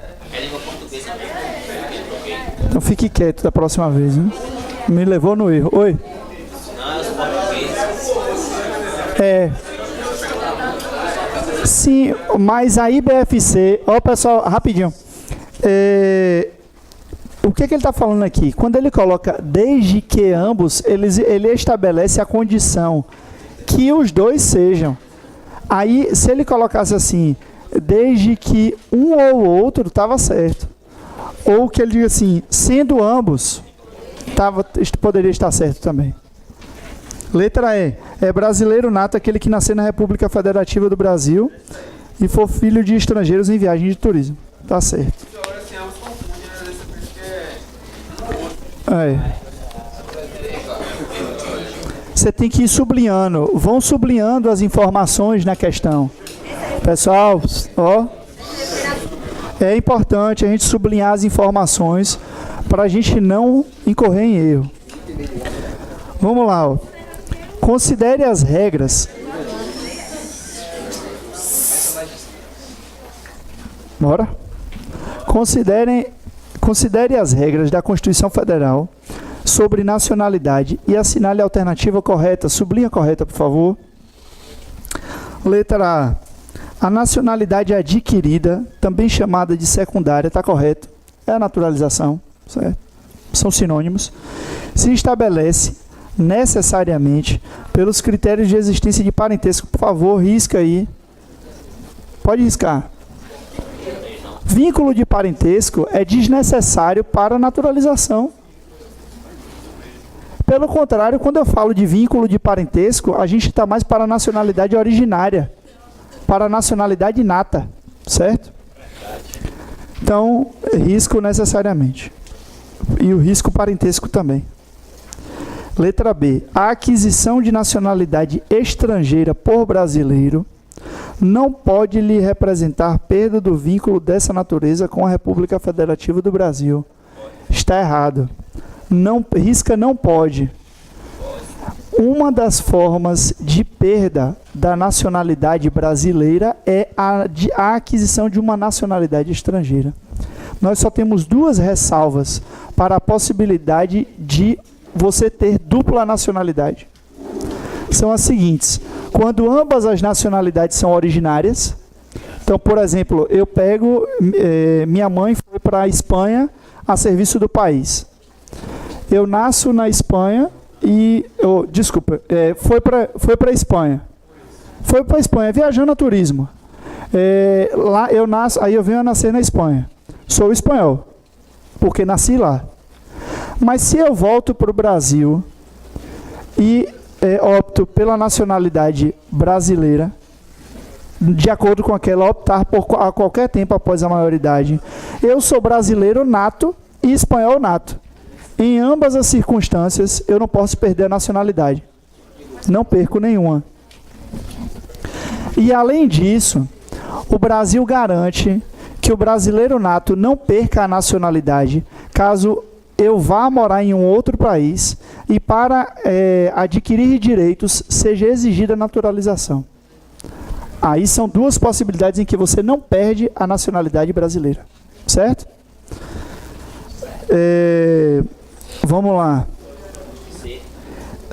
Então fique quieto da próxima vez, hein? Me levou no erro. Oi? Sim, mas a IBFC... Ó, pessoal, rapidinho. O que ele está falando aqui? Quando ele coloca desde que ambos, ele estabelece a condição que os dois sejam. Aí, se ele colocasse assim, desde que um ou outro, estava certo. Ou que ele diga assim, sendo ambos, poderia estar certo também. Letra E. É brasileiro nato aquele que nasceu na República Federativa do Brasil e for filho de estrangeiros em viagem de turismo. Tá certo. Você tem que ir sublinhando. Vão sublinhando as informações na questão. Pessoal, ó. É importante a gente sublinhar as informações para a gente não incorrer em erro. Vamos lá, ó. Considere as regras. Bora? Considere as regras da Constituição Federal sobre nacionalidade e assinale a alternativa correta. Sublinha correta, por favor. Letra A. A nacionalidade adquirida, também chamada de secundária, está correto. É a naturalização, certo? São sinônimos. Se estabelece necessariamente pelos critérios de existência de parentesco. Por favor, risca aí. Pode riscar. Vínculo de parentesco é desnecessário para a naturalização. Pelo contrário, quando eu falo de vínculo de parentesco, a gente está mais para a nacionalidade originária, para a nacionalidade inata, certo? Então, risco necessariamente. E o risco parentesco também. Letra B. A aquisição de nacionalidade estrangeira por brasileiro não pode lhe representar perda do vínculo dessa natureza com a República Federativa do Brasil. Está errado. Não, risca não pode. Uma das formas de perda da nacionalidade brasileira é a aquisição de uma nacionalidade estrangeira. Nós só temos duas ressalvas para a possibilidade de você ter dupla nacionalidade. São as seguintes: quando ambas as nacionalidades são originárias. Então, por exemplo, eu pego, minha mãe foi para a Espanha a serviço do país. Eu nasço na Espanha e... foi para a Espanha. Foi para a Espanha, viajando a turismo. Lá eu nasço, aí eu venho a nascer na Espanha. Sou espanhol, porque nasci lá. Mas se eu volto para o Brasil e opto pela nacionalidade brasileira, de acordo com aquela, optar a qualquer tempo após a maioridade, eu sou brasileiro nato e espanhol nato. Em ambas as circunstâncias, eu não posso perder a nacionalidade. Não perco nenhuma. E além disso, o Brasil garante que o brasileiro nato não perca a nacionalidade caso eu vá morar em um outro país e para adquirir direitos seja exigida a naturalização. Aí são duas possibilidades em que você não perde a nacionalidade brasileira. Certo? Vamos lá.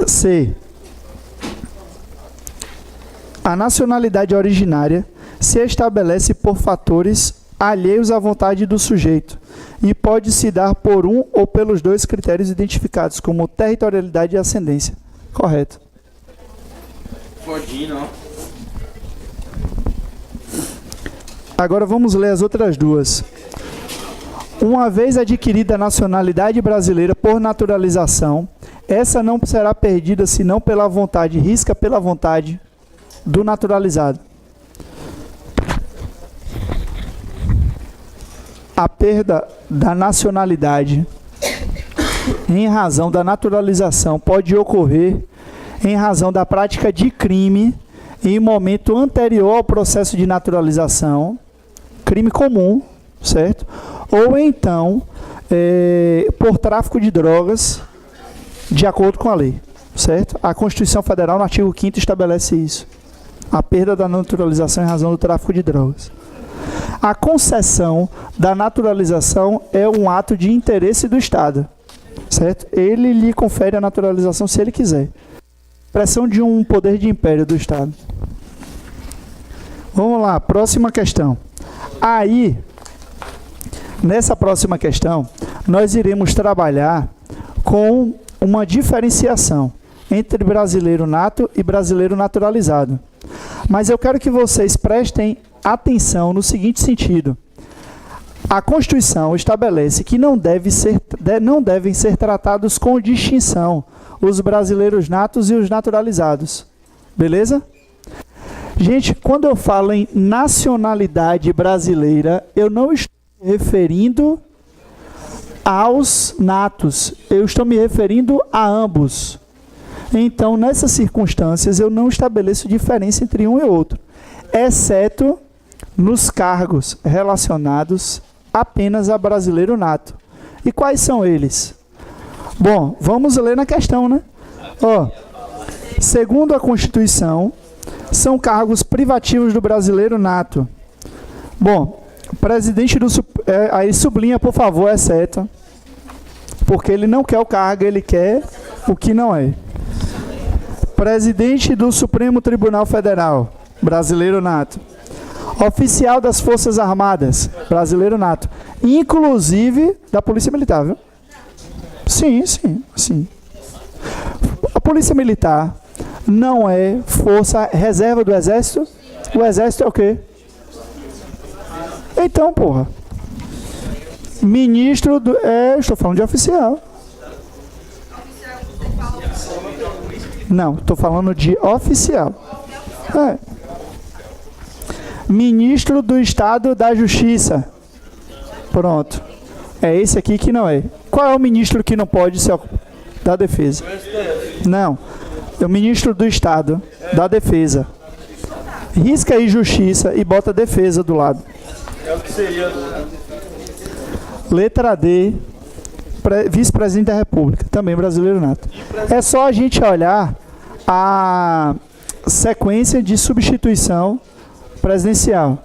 C. A nacionalidade originária se estabelece por fatores alheios à vontade do sujeito e pode se dar por um ou pelos dois critérios identificados, como territorialidade e ascendência. Correto. Fodinho, não. Agora vamos ler as outras duas. Uma vez adquirida a nacionalidade brasileira por naturalização, essa não será perdida senão pela vontade, risca pela vontade do naturalizado. A perda da nacionalidade em razão da naturalização pode ocorrer em razão da prática de crime em momento anterior ao processo de naturalização, crime comum, certo? Ou então, por tráfico de drogas, de acordo com a lei, certo? A Constituição Federal, no artigo 5º, estabelece isso. A perda da naturalização em razão do tráfico de drogas. A concessão da naturalização é um ato de interesse do Estado, certo? Ele lhe confere a naturalização se ele quiser. Expressão de um poder de império do Estado. Vamos lá, próxima questão. Aí, nessa próxima questão, nós iremos trabalhar com uma diferenciação entre brasileiro nato e brasileiro naturalizado. Mas eu quero que vocês prestem atenção no seguinte sentido. A Constituição estabelece que não devem ser tratados com distinção os brasileiros natos e os naturalizados. Beleza? Gente, quando eu falo em nacionalidade brasileira, eu não estou me referindo aos natos, eu estou me referindo a ambos. Então, nessas circunstâncias, eu não estabeleço diferença entre um e outro, exceto nos cargos relacionados apenas a brasileiro nato. E quais são eles? Bom, vamos ler na questão, né? Segundo a Constituição, são cargos privativos do brasileiro nato. Bom, presidente do... aí sublinha, por favor, exceto. Porque ele não quer o cargo, ele quer o que não é. Presidente do Supremo Tribunal Federal, brasileiro nato. Oficial das Forças Armadas, brasileiro nato. Inclusive da Polícia Militar, viu? Sim. A Polícia Militar não é força reserva do Exército? O Exército é o quê? Então, porra. Ministro do... estou falando de oficial. Não, estou falando de oficial. Ministro do Estado da Justiça. Pronto. É esse aqui que não é. Qual é o ministro que não pode ser da Defesa? Não. É o ministro do Estado da Defesa. Risca aí Justiça e bota Defesa do lado. É o que seria. Letra D. Vice-presidente da República. Também brasileiro nato. É só a gente olhar a sequência de substituição presidencial.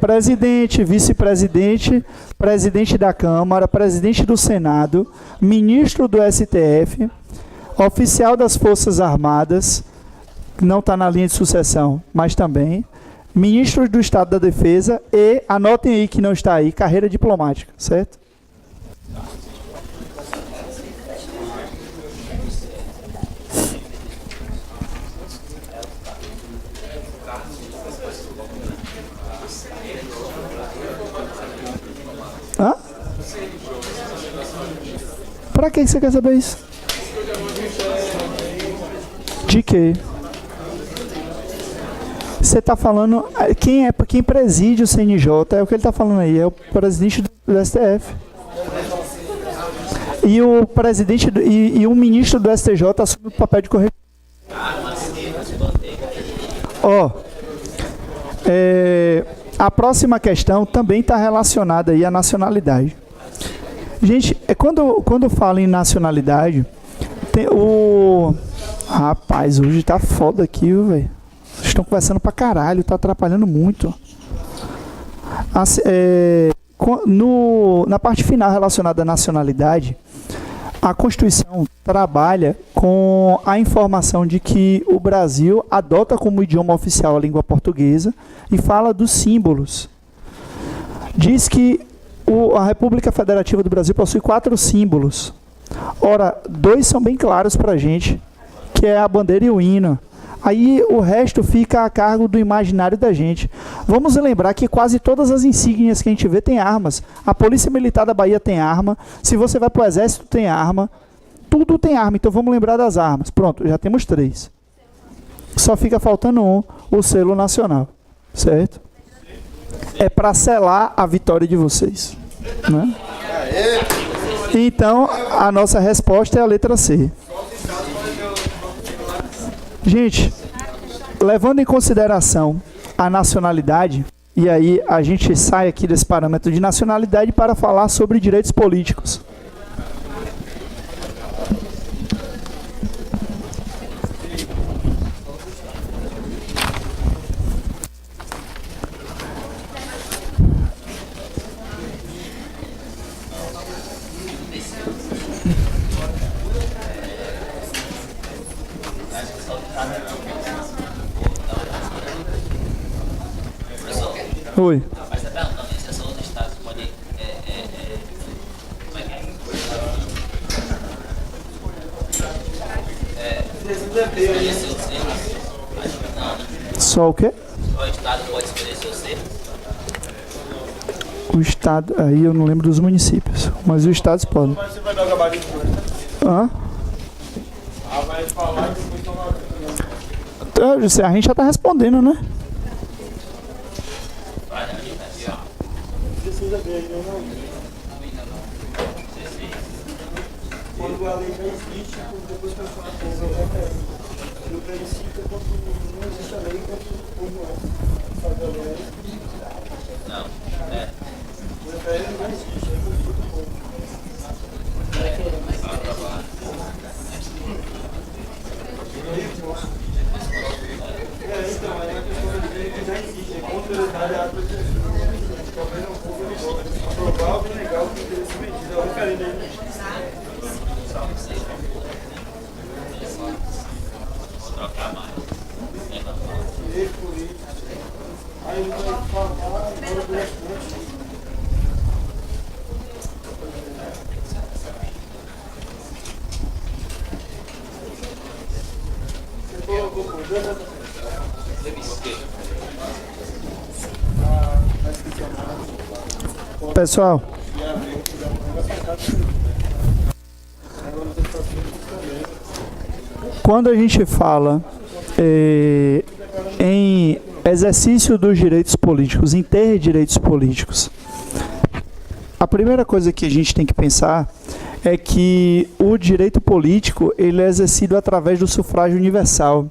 Presidente, vice-presidente, presidente da Câmara, presidente do Senado, ministro do STF, oficial das Forças Armadas, não está na linha de sucessão, mas também, ministro do Estado da Defesa e, anotem aí que não está aí, carreira diplomática, certo? Hã? Pra que você quer saber isso? De quê? Você está falando... Quem preside o CNJ é o que ele está falando aí, é o presidente do STF. E o presidente e o ministro do STJ assume o papel de corretor. A próxima questão também está relacionada aí à nacionalidade. Gente, quando falo em nacionalidade, tem o... Rapaz, hoje tá foda aqui, velho. Vocês estão conversando pra caralho, tá atrapalhando muito. Na parte final relacionada à nacionalidade, a Constituição trabalha com a informação de que o Brasil adota como idioma oficial a língua portuguesa e fala dos símbolos. Diz que a República Federativa do Brasil possui 4 símbolos. Ora, 2 são bem claros para a gente, que é a bandeira e o hino. Aí o resto fica a cargo do imaginário da gente. Vamos lembrar que quase todas as insígnias que a gente vê têm armas. A Polícia Militar da Bahia tem arma. Se você vai para o Exército, tem arma. Tudo tem arma, então vamos lembrar das armas. Pronto, já temos 3. Só fica faltando um, o selo nacional. Certo? É para selar a vitória de vocês. Né? Então, a nossa resposta é a letra C. Gente, levando em consideração a nacionalidade, e aí a gente sai aqui desse parâmetro de nacionalidade para falar sobre direitos políticos. Oi. Mas tá perguntando, se são os estados podem. Como é que é? Escolher seu ser? Não, né? Só o quê? O estado pode escolher seu ser? O estado, aí eu não lembro dos municípios, mas os estados podem. Mas você vai dar o gabarito? Hã? Vai falar e depois tomar. A gente já tá respondendo, né? Precisa ver, eu não. Quando a lei já existe, depois que eu faço no princípio, quando não existe a lei, quando é fazer a lei. Não. O referendo não existe, aí consulta o povo. Então, aí a questão da lei que já existe, é contra a ato de aprovar ou negar o que tem sido medido. É o referendo aí. Vou trocar mais. Aí ele vai falar, agora eu respondo. Você colocou por dois, né? Pessoal, quando a gente fala em exercício dos direitos políticos, em ter direitos políticos, a primeira coisa que a gente tem que pensar é que o direito político ele é exercido através do sufrágio universal.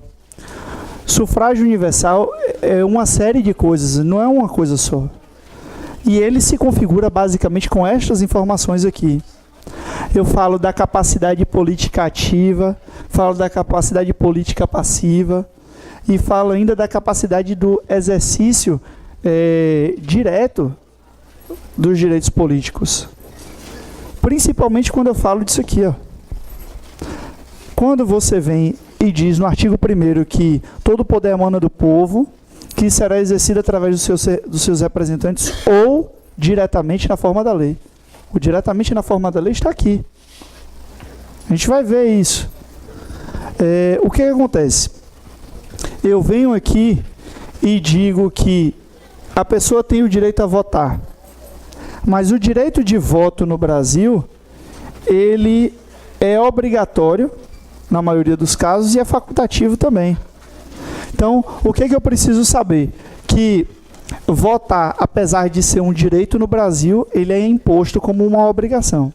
Sufrágio universal é uma série de coisas, não é uma coisa só. E ele se configura basicamente com estas informações aqui. Eu falo da capacidade política ativa, falo da capacidade política passiva e falo ainda da capacidade do exercício direto dos direitos políticos. Principalmente quando eu falo disso aqui, ó. Quando você vem e diz no artigo 1º que todo poder emana do povo, que será exercido através dos seus representantes ou diretamente na forma da lei. O diretamente na forma da lei está aqui. A gente vai ver isso. O que acontece? Eu venho aqui e digo que a pessoa tem o direito a votar. Mas o direito de voto no Brasil, ele é obrigatório, na maioria dos casos, e é facultativo também. Então, o que eu preciso saber? Que votar, apesar de ser um direito no Brasil, ele é imposto como uma obrigação.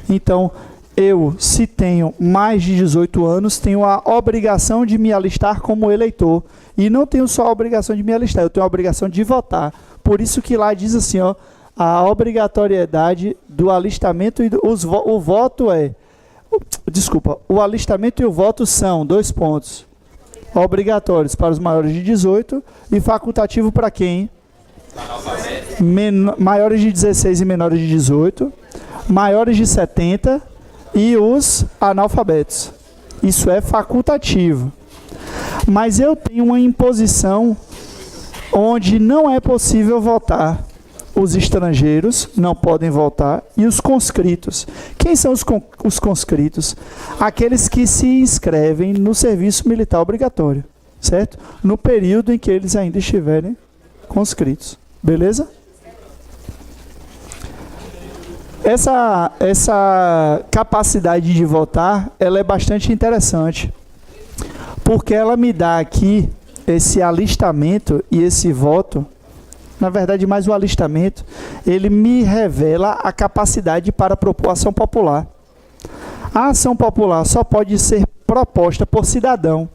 Então, eu, se tenho mais de 18 anos, tenho a obrigação de me alistar como eleitor. E não tenho só a obrigação de me alistar, eu tenho a obrigação de votar. Por isso que lá diz assim, ó, a obrigatoriedade do alistamento e o voto é... Desculpa, o alistamento e o voto são 2 pontos. Obrigatórios para os maiores de 18 e facultativo para quem? Maiores de 16 e menores de 18, maiores de 70 e os analfabetos. Isso é facultativo. Mas eu tenho uma imposição onde não é possível votar. Os estrangeiros não podem votar e os conscritos. Quem são os conscritos? Aqueles que se inscrevem no serviço militar obrigatório, certo? No período em que eles ainda estiverem conscritos. Beleza? Essa capacidade de votar, ela é bastante interessante, porque ela me dá aqui esse alistamento e esse voto na verdade mais o alistamento, ele me revela a capacidade para propor ação popular. A ação popular só pode ser proposta por cidadão.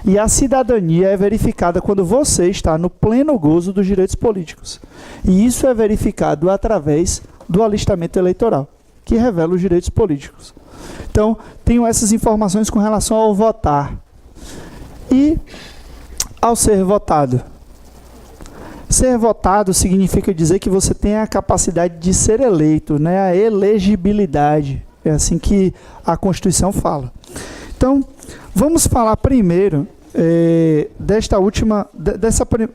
E a cidadania é verificada quando você está no pleno gozo dos direitos políticos. E isso é verificado através do alistamento eleitoral, que revela os direitos políticos. Então, tenho essas informações com relação ao votar. E ao ser votado. Ser votado significa dizer que você tem a capacidade de ser eleito, né? A elegibilidade. É assim que a Constituição fala. Então, vamos falar primeiro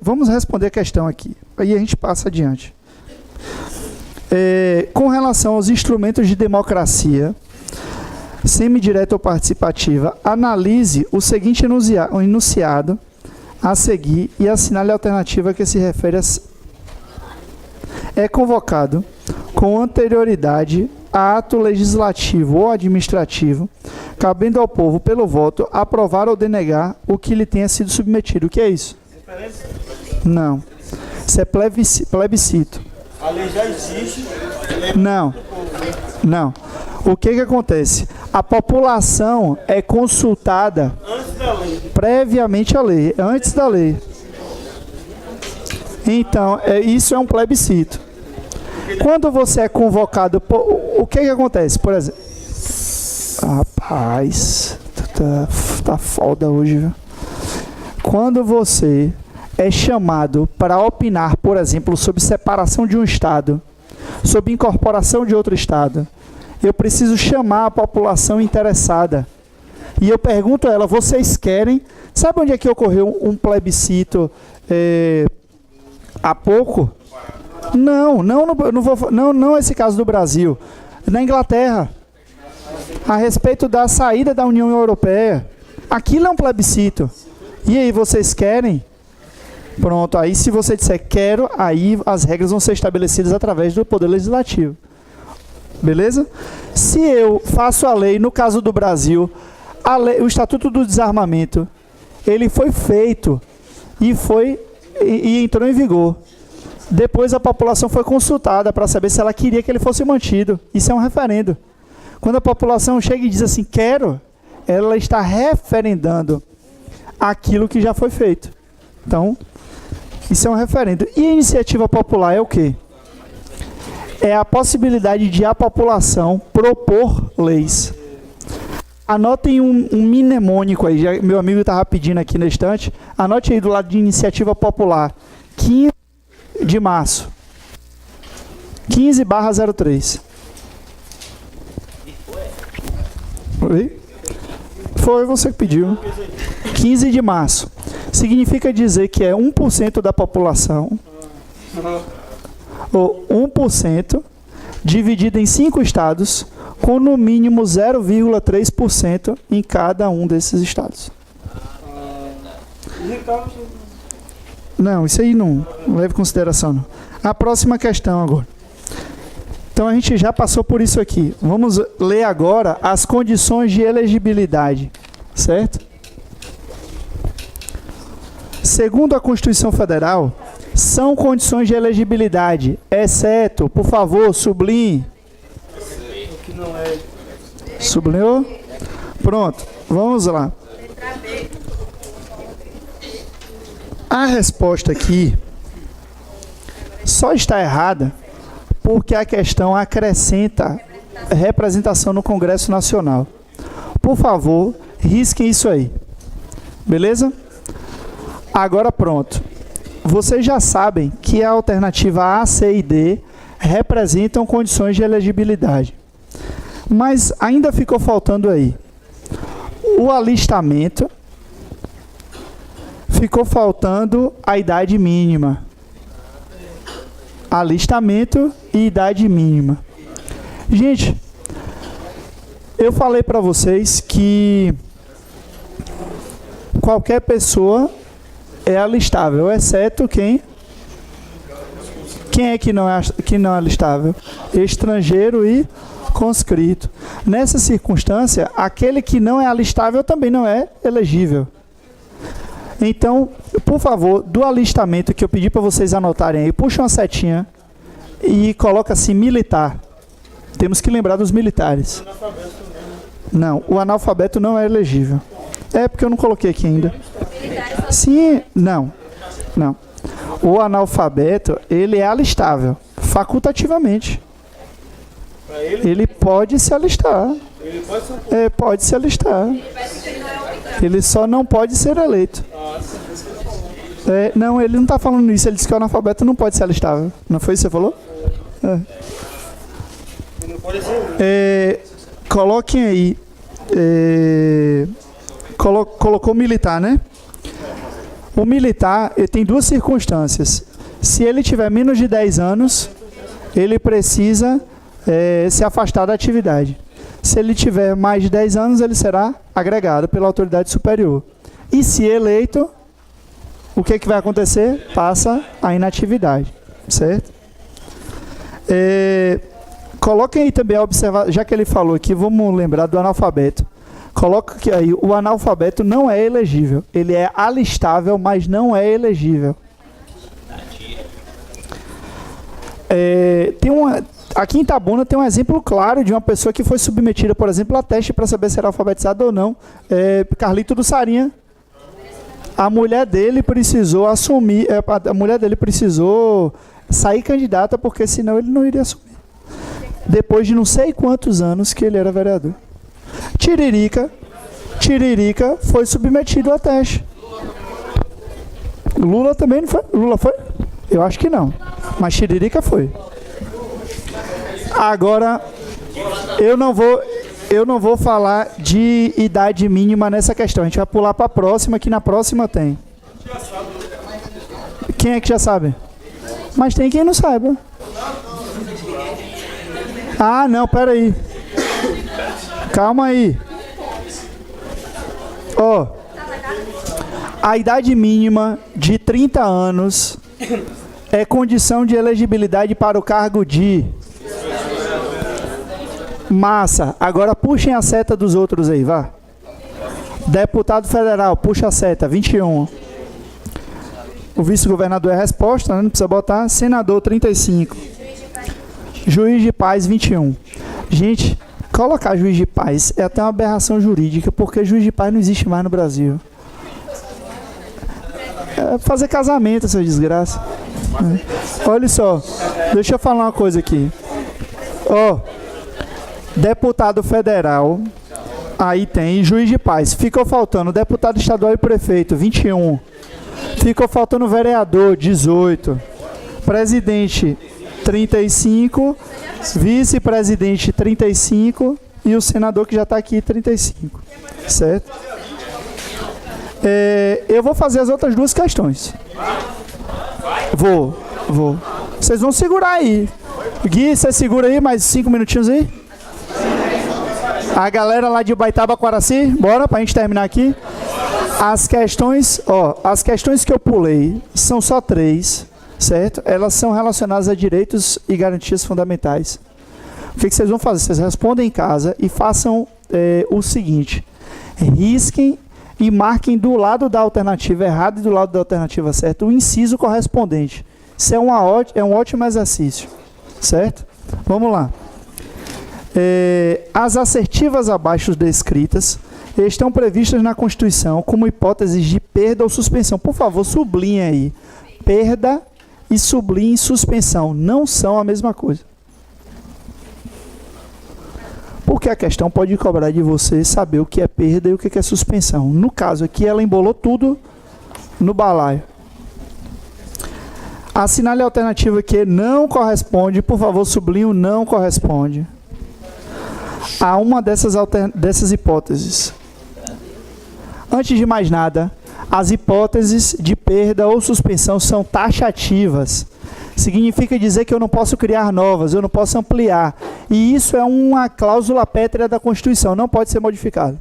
vamos responder a questão aqui. Aí a gente passa adiante. Com relação aos instrumentos de democracia, semidireta ou participativa, analise o seguinte enunciado a seguir e assinale a alternativa que se refere a... É convocado com anterioridade a ato legislativo ou administrativo, cabendo ao povo, pelo voto, aprovar ou denegar o que lhe tenha sido submetido. O que é isso? Não. Isso é plebiscito. A lei já existe. Não. Não. O que acontece? A população é consultada Antes da lei. previamente à lei, antes da lei. Então, isso é um plebiscito. Quando você é convocado, o que acontece? Por exemplo, rapaz, tá foda hoje, viu? Quando você é chamado para opinar, por exemplo, sobre separação de um estado, sobre incorporação de outro estado, eu preciso chamar a população interessada. E eu pergunto a ela, vocês querem? Sabe onde é que ocorreu um plebiscito há pouco? Não esse caso do Brasil. Na Inglaterra, a respeito da saída da União Europeia. Aquilo é um plebiscito. E aí, vocês querem? Pronto, aí se você disser quero, aí as regras vão ser estabelecidas através do Poder Legislativo. Beleza? Se eu faço a lei, no caso do Brasil, o Estatuto do Desarmamento, ele foi feito e entrou em vigor. Depois a população foi consultada para saber se ela queria que ele fosse mantido. Isso é um referendo. Quando a população chega e diz assim, quero, ela está referendando aquilo que já foi feito. Então, isso é um referendo. E a iniciativa popular é o quê? É a possibilidade de a população propor leis. Anotem um mnemônico aí, já, meu amigo estava pedindo aqui na estante. Anote aí do lado de iniciativa popular. 15 de março. 15/03. Oi? Foi você que pediu. 15 de março. Significa dizer que é 1% da população, ou 1% dividido em 5 estados, com no mínimo 0,3% em cada um desses estados. Não, isso aí não leve em consideração. Não. A próxima questão agora. Então a gente já passou por isso aqui. Vamos ler agora as condições de elegibilidade, certo? Segundo a Constituição Federal, são condições de elegibilidade, exceto, por favor, sublinhe. Sublinhou? Pronto, vamos lá. A resposta aqui só está errada porque a questão acrescenta representação no Congresso Nacional. Por favor, risquem isso aí. Beleza? Agora pronto. Vocês já sabem que a alternativa A, C e D representam condições de elegibilidade. Mas ainda ficou faltando aí o alistamento, ficou faltando a idade mínima. Alistamento e idade mínima. Gente, eu falei para vocês que qualquer pessoa é alistável, exceto quem? Quem é que não é alistável? Estrangeiro e conscrito. Nessa circunstância, aquele que não é alistável também não é elegível. Então, por favor, do alistamento que eu pedi para vocês anotarem aí, puxa uma setinha e coloca assim, militar. Temos que lembrar dos militares. Não, o analfabeto não é elegível. É porque eu não coloquei aqui ainda. Sim, não. O analfabeto, ele é alistável, facultativamente. Ele pode se alistar. Pode se alistar. Ele só não pode ser eleito. Não, ele não está falando isso. Ele disse que o analfabeto não pode ser alistável. Não foi isso que você falou? Coloquem aí. Colocou militar, né? O militar tem duas circunstâncias. Se ele tiver menos de 10 anos, ele precisa se afastar da atividade. Se ele tiver mais de 10 anos, ele será agregado pela autoridade superior. E se eleito, o que vai acontecer? Passa a inatividade, certo? Coloquem aí também a observação, já que ele falou aqui, vamos lembrar do analfabeto. Coloca que aí o analfabeto não é elegível. Ele é alistável, mas não é elegível. Aqui em Itabuna tem um exemplo claro de uma pessoa que foi submetida, por exemplo, a teste para saber se era alfabetizado ou não. Carlito do Sarinha. A mulher dele precisou assumir, a mulher dele precisou sair candidata, porque senão ele não iria assumir. Depois de não sei quantos anos que ele era vereador. Tiririca foi submetido a teste. Lula também não foi? Lula foi? Eu acho que não. Mas Tiririca foi. Agora, eu não vou falar de idade mínima nessa questão. A gente vai pular para a próxima, que na próxima tem. Quem é que já sabe? Mas tem quem não saiba. Ah, não, peraí. Calma aí. A idade mínima de 30 anos é condição de elegibilidade para o cargo de... Massa. Agora puxem a seta dos outros aí, vá. Deputado federal, puxa a seta, 21. O vice-governador é a resposta, né? Não precisa botar. Senador, 35. Juiz de paz, 21. Gente, colocar juiz de paz é até uma aberração jurídica, porque juiz de paz não existe mais no Brasil. Fazer casamento, essa desgraça. Olha só, deixa eu falar uma coisa aqui. Deputado federal, aí tem juiz de paz. Ficou faltando deputado estadual e prefeito, 21. Ficou faltando vereador, 18. Presidente, 35. Vice-presidente, 35. E o senador que já está aqui, 35. Certo? Eu vou fazer as outras duas questões. Vou. Vocês vão segurar aí. Gui, você segura aí mais 5 minutinhos aí? A galera lá de Baitaba, Quaraci, bora pra gente terminar aqui. As questões que eu pulei são só 3, certo? Elas são relacionadas a direitos e garantias fundamentais. O que vocês vão fazer? Vocês respondem em casa e façam o seguinte: risquem e marquem do lado da alternativa errada e do lado da alternativa certa o inciso correspondente. Isso é um ótimo exercício, certo? Vamos lá. As assertivas abaixo descritas estão previstas na Constituição como hipóteses de perda ou suspensão. Por favor, sublinhe aí. Perda e sublinhe suspensão. Não são a mesma coisa. Porque a questão pode cobrar de você saber o que é perda e o que é suspensão. No caso aqui, ela embolou tudo no balaio. Assinale a alternativa que não corresponde. Por favor, sublinhe o não corresponde a uma dessas hipóteses. Antes de mais nada, as hipóteses de perda ou suspensão são taxativas. Significa dizer que eu não posso criar novas, eu não posso ampliar. E isso é uma cláusula pétrea da Constituição, não pode ser modificada.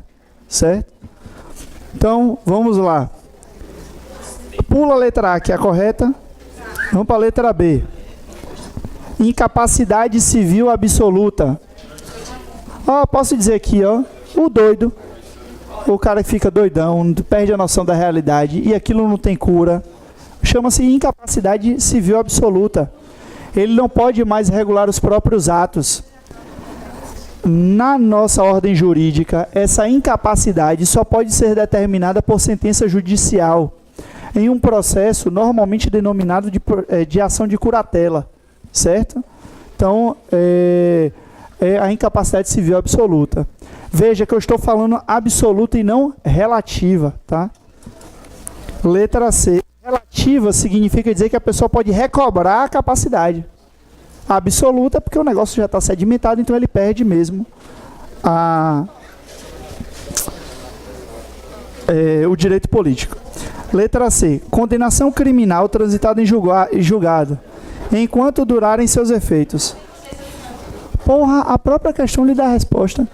Certo? Então, vamos lá. Pula a letra A, que é a correta. Vamos para a letra B. Incapacidade civil absoluta. Posso dizer aqui, o doido. o cara fica doidão, perde a noção da realidade e aquilo não tem cura. Chama-se incapacidade civil absoluta. Ele não pode mais regular os próprios atos. Na nossa ordem jurídica, essa incapacidade só pode ser determinada por sentença judicial, em um processo normalmente denominado de ação de curatela, certo? Então, é a incapacidade civil absoluta. Veja que eu estou falando absoluta e não relativa, tá? Letra C. Relativa significa dizer que a pessoa pode recobrar a capacidade. Absoluta porque o negócio já está sedimentado, então ele perde mesmo o direito político. Letra C. Condenação criminal transitada em julgado, enquanto durarem seus efeitos. Porra, a própria questão lhe dá a resposta.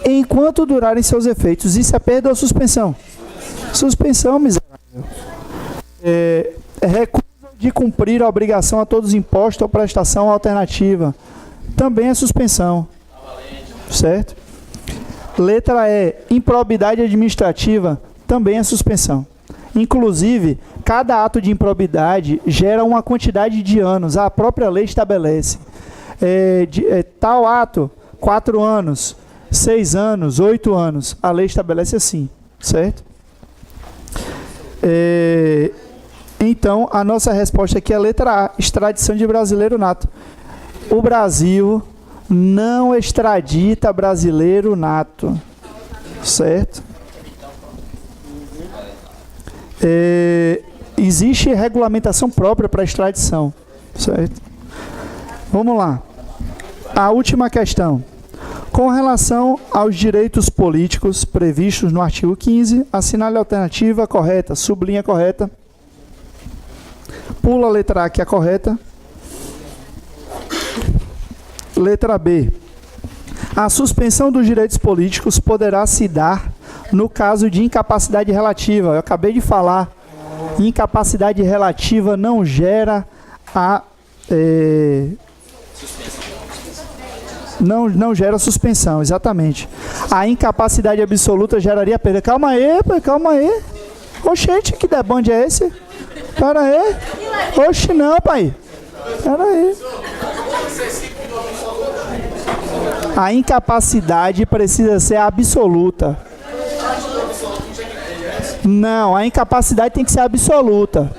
Enquanto durarem seus efeitos. Isso é perda ou suspensão? Suspensão, miserável. Recusa de cumprir a obrigação a todos os impostos ou prestação alternativa. Também é suspensão. Certo? Letra E. Improbidade administrativa. Também é suspensão. Inclusive, cada ato de improbidade gera uma quantidade de anos. A própria lei estabelece. Tal ato, 4 anos, 6 anos, 8 anos. A lei estabelece assim, certo? Então, a nossa resposta aqui é a letra A, extradição de brasileiro nato. O Brasil não extradita brasileiro nato, certo? Existe regulamentação própria para extradição, certo? Vamos lá. A última questão. Com relação aos direitos políticos previstos no artigo 15, assinale a alternativa correta, sublinha correta. Pula a letra A, que é a correta. Letra B. A suspensão dos direitos políticos poderá se dar no caso de incapacidade relativa. Eu acabei de falar. Incapacidade relativa não gera não gera suspensão, exatamente. A incapacidade absoluta geraria perda. Calma aí, pai, calma aí. Oxente, que debande é esse? Pera aí. Oxe, não, pai. Pera aí. A incapacidade precisa ser absoluta. Não, a incapacidade tem que ser absoluta.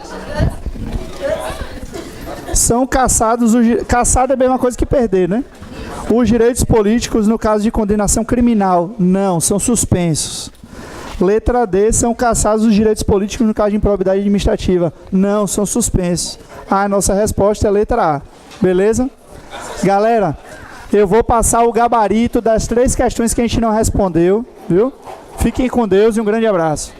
São cassados... Caçado é a mesma coisa que perder, né? Os direitos políticos, no caso de condenação criminal, não, são suspensos. Letra D, são cassados os direitos políticos no caso de improbidade administrativa. Não, são suspensos. A nossa resposta é a letra A. Beleza? Galera, eu vou passar o gabarito das 3 questões que a gente não respondeu, viu? Fiquem com Deus e um grande abraço.